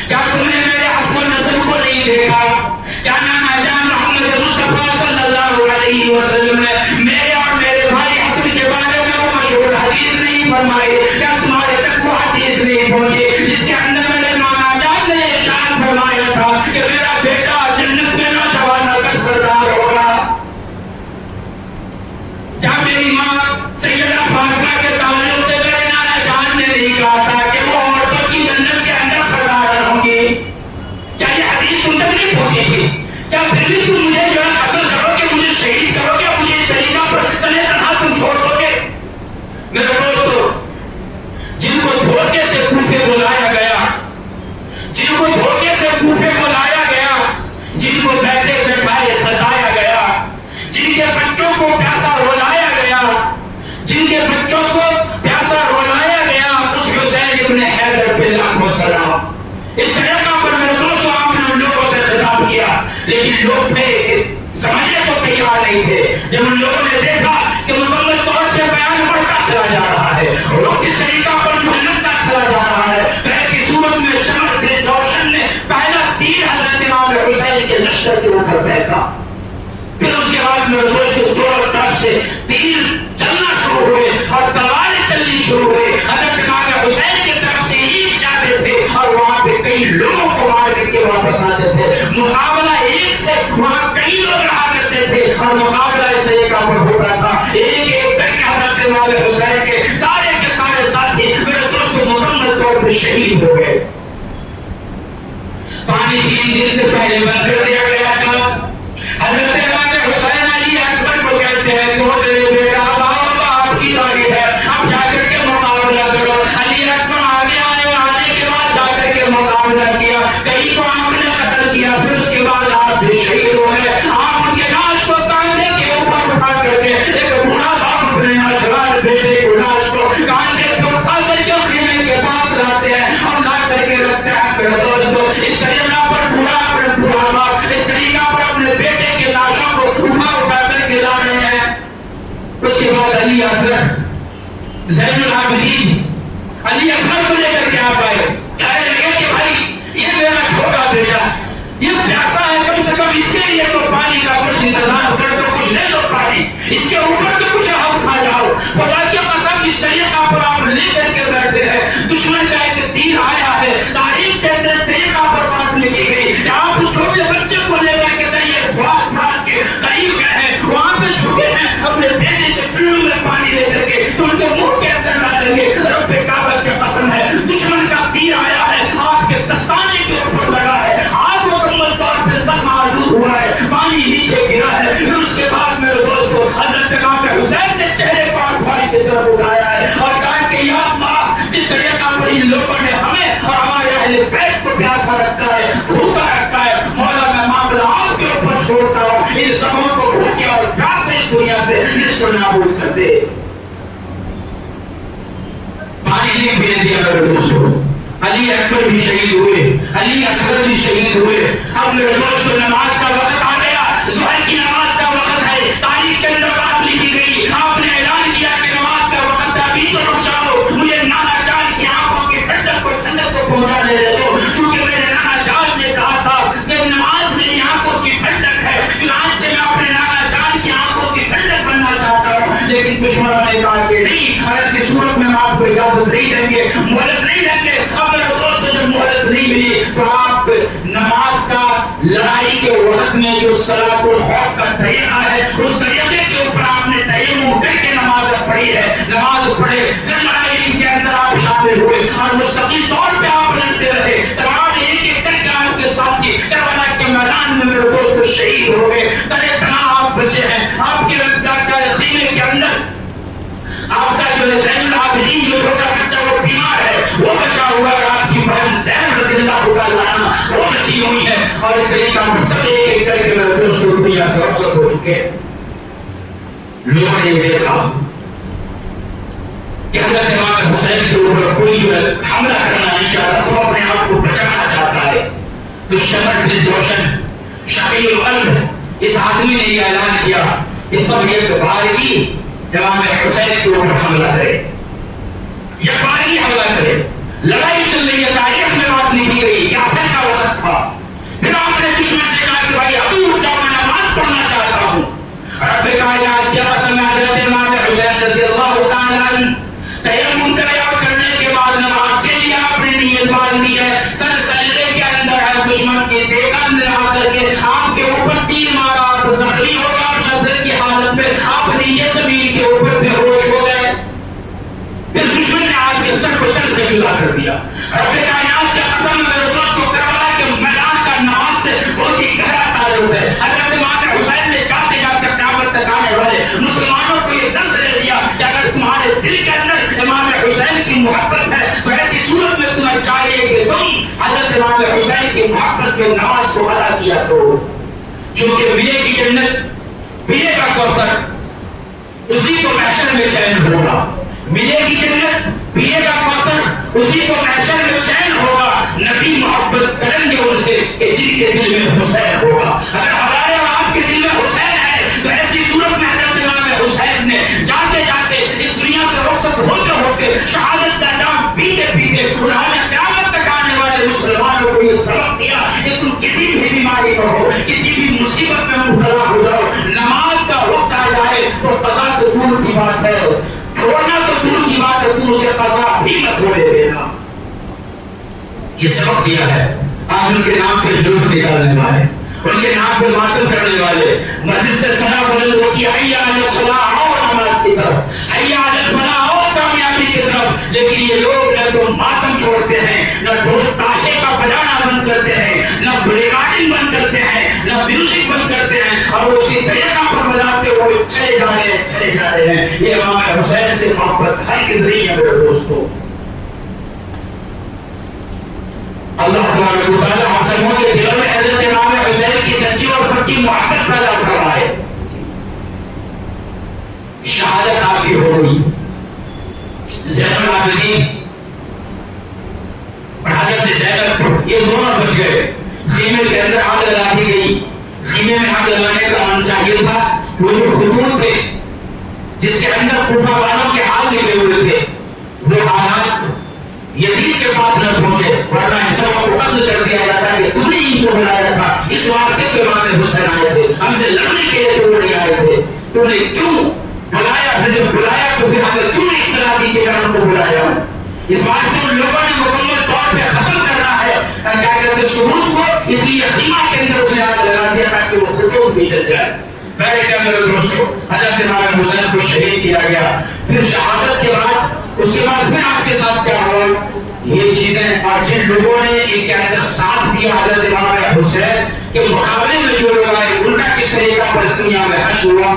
کیا تم نے میرے حسب و نسب کو نہیں دیکھا؟ کیا نانا جان محمد مصطفیٰ صلی اللہ علیہ وسلم نے میرے اور میرے بھائی حسن کے بارے میں وہ مشہور حدیث نہیں فرمائی؟ کیا تمہارے تک وہ حدیث نہیں پہنچی جس کے اندر میرے نانا جان نے ارشاد فرمایا تھا کہ میرا بیٹا جنت میں نوجوانوں کا سردار ہوگا؟ کیا میری ماں سیدہ فاطمہ کے تعلق سے میرے نانا جان نے نہیں کہا تھا کہ وہ عورتوں کی جنت کے اندر سردار ہوں گی؟ کیا یہ حدیث تم تک نہیں پہنچی تھی؟ کیا پھر بھی تم مجھے جو ہے قتل کرو گے، مجھے شہید کرو گے، مجھے اس طریقہ پر تنہ تنہا تم چھوڑ دو گے؟ میرے دوستو جن کو دھوکے سے کوفے بلایا گیا، جن کو دھوکے سے کوفے بلایا گیا، جن کو بیٹھے بیٹھائے سجایا گیا، جن کے بچوں کو پیاسا رلایا گیا، جن کے بچوں کو پیاسا رلایا گیا، اس حسین ابن حیدر پہ لاکھوں سلام. اس طریقہ پر میرے دوستو آپ نے ان لوگوں سے خطاب کیا، لیکن لوگ تھے سمجھنے کو تیار نہیں تھے. جب ان لوگوں نے دیکھا کہ مکمل طور پہ بیان بڑھتا چلا جا رہا ہے، لوگ کس طریقہ پر جو لگتا چلا جا رہا ہے، تو ایسی صورت میں شمس تھے روشن نے پہلا تیر حضرت امام حسین کے لشکر کے اوپر پھینکا. پھر اس کے بعد میرے دوستو دونوں طرف سے تیر چلنا شروع ہوئے اور تلواریں چلنی شروع ہوئی. حضرت امام حسین کی طرف سے ایک جاتے تھے اور وہاں پہ کئی لوگوں کو مار کر کے واپس آتے تھے. مقابلہ وہاں پر ہوتا تھا. ایک ایک کر کے حضرت امام حسین کے سارے ساتھی میرے دوستوں مکمل طور پر شہید ہو گئے. پانی 3 دن سے پہلے بند کر دیا گیا تھا. حضرت امام حسین علی اکبر کو کہتے ہیں کہ وہ میرے بیٹا آپ کی باری ہے, اب جا کر کے مقابلہ کرو. علی اکبر آگے آنے کے بعد جا کر کے مقابلہ کیا. کئی کو آپ نے قتل کیا, پھر اس کے بعد آپ بھی شہید ہو گئے. آپ ان کے لاش کو کاندھے کے اوپر اٹھا کر کے ایک بوڑھا باپ اپنے نوجوان بیٹے کو لاش کو کاندھے پہ اٹھا کر کے خیمے کے پاس لاتے ہیں اور لا کر کے رکھتے ہیں. دوستو اس طریقہ پر بوڑھا باپ اس طریقہ پر اپنے بیٹے کے لاشوں کو اٹھا کر کے لا رہے ہیں. اس کے بعد علی اصغر زین العابدین علی اصغر کو لے کر کے آپ آئے. کہنے لگے کہ بھائی یہ میرا چھوٹا بیٹا یہ پیاسا ہے, کم سے کم اس کے لیے تو پانی کا کچھ انتظام کر دو, کچھ لے لو پانی, اس کے اوپر تو کچھ ہم کھا جاؤ. خدا کی قسم اس طریقہ پر آپ لے کر کے بیٹھتے ہیں. دشمن کا ایک تیر آیا ہے, تاریخ کے اندر طریقہ پر بات لکھی گئی. آپ چھوٹے بچے کو لے کر کے یہ سواد مار کے قریب گئے ہیں, وہاں پہ چھوٹے ہیں اپنے بیٹے کے چلو میں پانی لے کر کے تو ان کے منہ کے اندر ڈالیں گے. رب کعبہ کی قسم ہے دشمن کا تیر آیا ہے, آپ کے دستانے کے اوپر لگا ہے, آپ مکمل طور پہ زخم آلود ہوا ہے, پانی نیچے گرا ہے. پھر اس کے بعد میرے دوستو حضرت امام حسین نے چہرے پاس والی کی طرف اٹھایا ہے اور کہا کہ یا اللہ جس طریقہ پر ان لوگوں نے ہمیں اور ہمارے اہل بیت کو پیاسا رکھا ہے, بھوکا رکھا ہے, مولا میں معاملہ آپ کے اوپر چھوڑتا ہوں, ان سبوں کو بھوکے اور پیاسے اس دنیا سے نصف و نابود کر دے. پانی نہیں پینے دیا میرے دوستو. علی اکبر بھی شہید ہوئے, علی اصغر بھی شہید ہوئے. اب میرے دوستو نماز کا وقت آ گیا, ظہر کی نماز کا وقت ہے. تاریخ کے اندر بات لکھی گئی, آپ نے اعلان کیا کہ نماز کا وقت ہے, ابھی تو رک جاؤ, مجھے نانا جان کی آنکھوں کی ٹھنڈک کو پہنچا لے دو. چونکہ میرے نانا جان نے کہا تھا کہ نماز میری آنکھوں کی ٹھنڈک ہے, چنانچہ میں اپنے نانا جان کی آنکھوں کی ٹھنڈک بننا چاہتا ہوں. لیکن دشمنوں نے کہا کہ نہیں, اور ایسی صورت میں آپ کو اجازت نہیں دیں گے, مہلت نہیں دیں گے. اب میرے دوستو جب مہلت نہیں ملی تو آپ نماز کا لڑائی کے وقت میں جو صلاۃ الخوف کا طریقہ ہے اس طریقے کے اوپر آپ نے تیمم کر کے نماز پڑھی ہے. نماز پڑھے, لڑائی کے اندر آپ شامل ہوئے اور مستقل طور پہ آپ لڑتے رہے. تمام ایک ایک کر کے آپ کے ساتھی کربلا کے میدان میں میرے دوست شہید ہو گئے. تنے تنہا آپ بچے ہیں. آپ کی خیمے کے اندر آپ کا جو زین العابدین جو چھوٹا بچہ وہ بیمار ہے, وہ بچا ہوا ہے. آپ کی بہن زینب رضی اللہ تعالیٰ عنہا وہ بچی ہوئی ہے. اور اس طریقہ پر سب ایک ایک کر کے میرے دوستوں دنیا سے رخصت ہو چکے. لوگوں نے دیکھا کہ حضرت امام حسین کے اوپر کوئی حملہ کرنا نہیں چاہتا, سب اپنے آپ کو بچانا چاہتا ہے. تو شمر دل جوشن شقی القلب اس آدمی نے یہ اعلان کیا کہ سب ایک بارگی امام حسین کے اوپر حملہ کرے, یہ بارگی حملہ کرے. لڑائی چل رہی ہے, تاریخ میں بات لکھی گئی, یاسر کا وقت تھا. پھر آپ نے دشمن سے کہا کہ بھائی ابھی اٹھ جاؤ, میں نماز پڑھنا چاہتا ہوں. رب کائنات کی قسم حضرت امام حسین رضی اللہ تعالیٰ عنہ تیمم کرنے کے بعد نماز کے لیے آپ نے نیت باندھی ہے. سر سجدے کے اندر ہے, دشمن کی دیکھا میں آ کر کے آپ کے اوپر تیر مارا, آپ زخمی ہو گیا اور شدت کی حالت میں آپ نیچے زمین کے اوپر بے ہوش ہو گئے. پھر دشمن نے آپ کے سر کو تن سے جدا کر دیا. رب کائنات کی قسم میرے دوستوں کربلا کے میدان کا نماز سے بہت ہی گہرا تعلق ہے. حضرت امام حسین نے جاتے جاتے قیامت تک آنے والے مسلمانوں کو یہ درس دے دیا کہ اگر تمہارے دل کے اندر امام حسین کی محبت ہے تو ایسی صورت میں تمہیں چاہیے کہ تم حضرت امام حسین کی محبت میں نماز کو ادا کیا کرو. چونکہ ملے کی جنت, ملے کا کوثر, اسی کو محشر میں چین ہوگا. ملے کی جنت, پیے کا کوثر, اسی کو محشر میں چین ہوگا. نبی محبت کریں گے ان سے کہ جن کے دل میں حسین ہوگا. اگر ہمارے اور آپ کے دل میں حسین ہے تو ایسی صورت میں حضرت امام حسین نے جاتے جاتے اس دنیا سے رخصت ہوتے ہوتے شہادت کا جام پیتے پیتے انہوں نے قیامت تک آنے والے مسلمانوں کو یہ سبق دیا کہ تم کسی بھی بیماری میں ہو, کسی بھی مصیبت میں مبتلا ہو جاؤ, نماز کا وقت آ جائے تو قضا تو دور کی بات ہے, چھوڑنا تو دور کی بات ہے, تم اسے قضا بھی مت ہونے دینا. یہ سبق دیا ہے. آج ان کے نام پہ جلوس نکالنے والے, ان کے نام پہ ماتم کرنے والے، مسجد سے صدا بلند ہوتی حی علی الصلاۃ، آؤ نماز کی طرف، حی علی الفلاح، آؤ کامیابی کی طرف، لیکن یہ لوگ نہ تو ماتم چھوڑتے ہیں، نہ ڈھول تاشے کا بجانا بند کرتے ہیں، نہ ریکارڈنگ بند کرتے ہیں، نہ میوزک بند کرتے ہیں، اور اسی طریقہ پر بجاتے ہوئے چلے جا رہے ہیں، چلے جا رہے ہیں۔ یہ امام حسین سے محبت ہرگز نہیں ہے میرے دوستو۔ اللہ تبارک و تعالیٰ ہم سبوں کے دلوں میں حضرت امام حسین کی سچی اور پکی محبت پیدا فرمائے۔ شہادت آپ کی ہو گئی، زین العابدین اور حضرت زینب یہ دونوں بچ گئے۔ خیمے کے اندر آگ لگا دی گئی۔ خیمے میں آگ لگانے کا منشا یہ تھا کہ وہ جو خطوط تھے جس کے اندر کوفہ والوں کے حال لکھے ہوئے تھے، وہ حالات یزید کے پاس نہ پہنچے، ورنہ ان سب کو قتل کر دیا جاتا کہ تم نے ان کو بلایا تھا، اس واقعے کے امام حسین آئے تھے، ہم سے لڑنے کے لیے تو وہ نہیں آئے تھے، تم نے کیوں بلایا؟ پھر جب بلایا تو پھر ہمیں کیوں نہیں اطلاع دی کہ میں ان کو بلایا ہوں؟ اس واسطے ان لوگوں نے مکمل طور پہ ختم کرنا ہے کیا کہتے ہیں ثبوت کو، اس لیے خیمہ کے اندر اسے آگ لگا دیا تاکہ وہ خطوط بھی جل جائے۔ میرے کیا میرے دوستو، حضرت امام حسین کو شہید کیا گیا۔ پھر شہادت کے بعد اس کے بعد پھر آپ کے ساتھ کیا ہوا؟ یہ چیزیں اور جن لوگوں نے ان کے اندر ساتھ دیا حضرت امام حسین کے مقابلے میں جو لوگ آئے ان کا کس طریقہ پر دنیا میں حشر ہوا،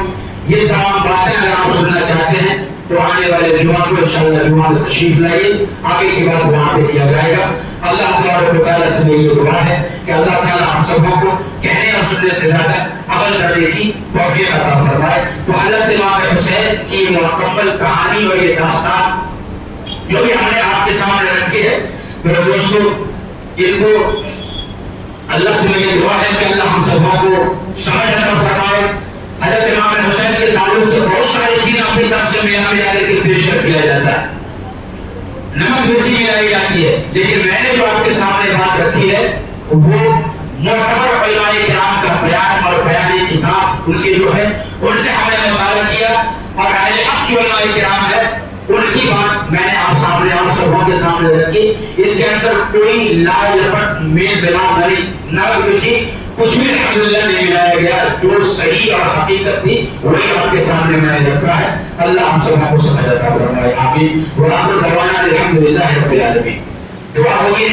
یہ تمام باتیں اگر آپ سننا چاہتے ہیں تو آنے والے جمعہ کو انشاءاللہ جمعہ میں تشریف لائیے، آگے کی بات وہاں پہ کیا جائے گا۔ اللہ تبارک و تعالیٰ سے میری دعا ہے کہ اللہ تعالیٰ ہم سبوں کو کہنے اور سننے سے زیادہ عمل کرنے کی توفیق عطا فرمائے۔ تو حضرت امام حسین کی مکمل کہانی اور یہ داستان جو بھی ہم نے آپ کے سامنے رکھی ہے میرے دوستو، ان کو اللہ سے میری دعا ہے کہ اللہ ہم سبوں کو سمجھ عطا فرمائے۔ حضرت امام حسین کے تعلق سے بہت ساری چیزیں اپنی طرف سے میاں میں آنے کے پیش کر دیا جاتا ہے، نمک مرچی ملائی جاتی ہے، لیکن میں نے جو آپ کے سامنے بات رکھی ہے وہ معتبر علماء کرام کا بیان اور بیانی کتاب ان کی جو ہے ان سے ہم نے مطالعہ کیا، اور اہل حق جو علماء کرام ہے ان کی بات میں نے آپ سامنے آپ سبوں کے سامنے رکھی۔ اس کے اندر کوئی لا لپٹ میل ملاپ نہیں، نمک مرچی کچھ بھی الحمدللہ نہیں ملایا گیا، جو صحیح اور حقیقت تھی وہی آپ کے سامنے میں نے رکھا ہے۔ اللہ ہم سب کو سمجھ عطا فرمائے، آمین۔ وآخر دعوانا الحمدللہ رب العالمین۔ دعا ہوگی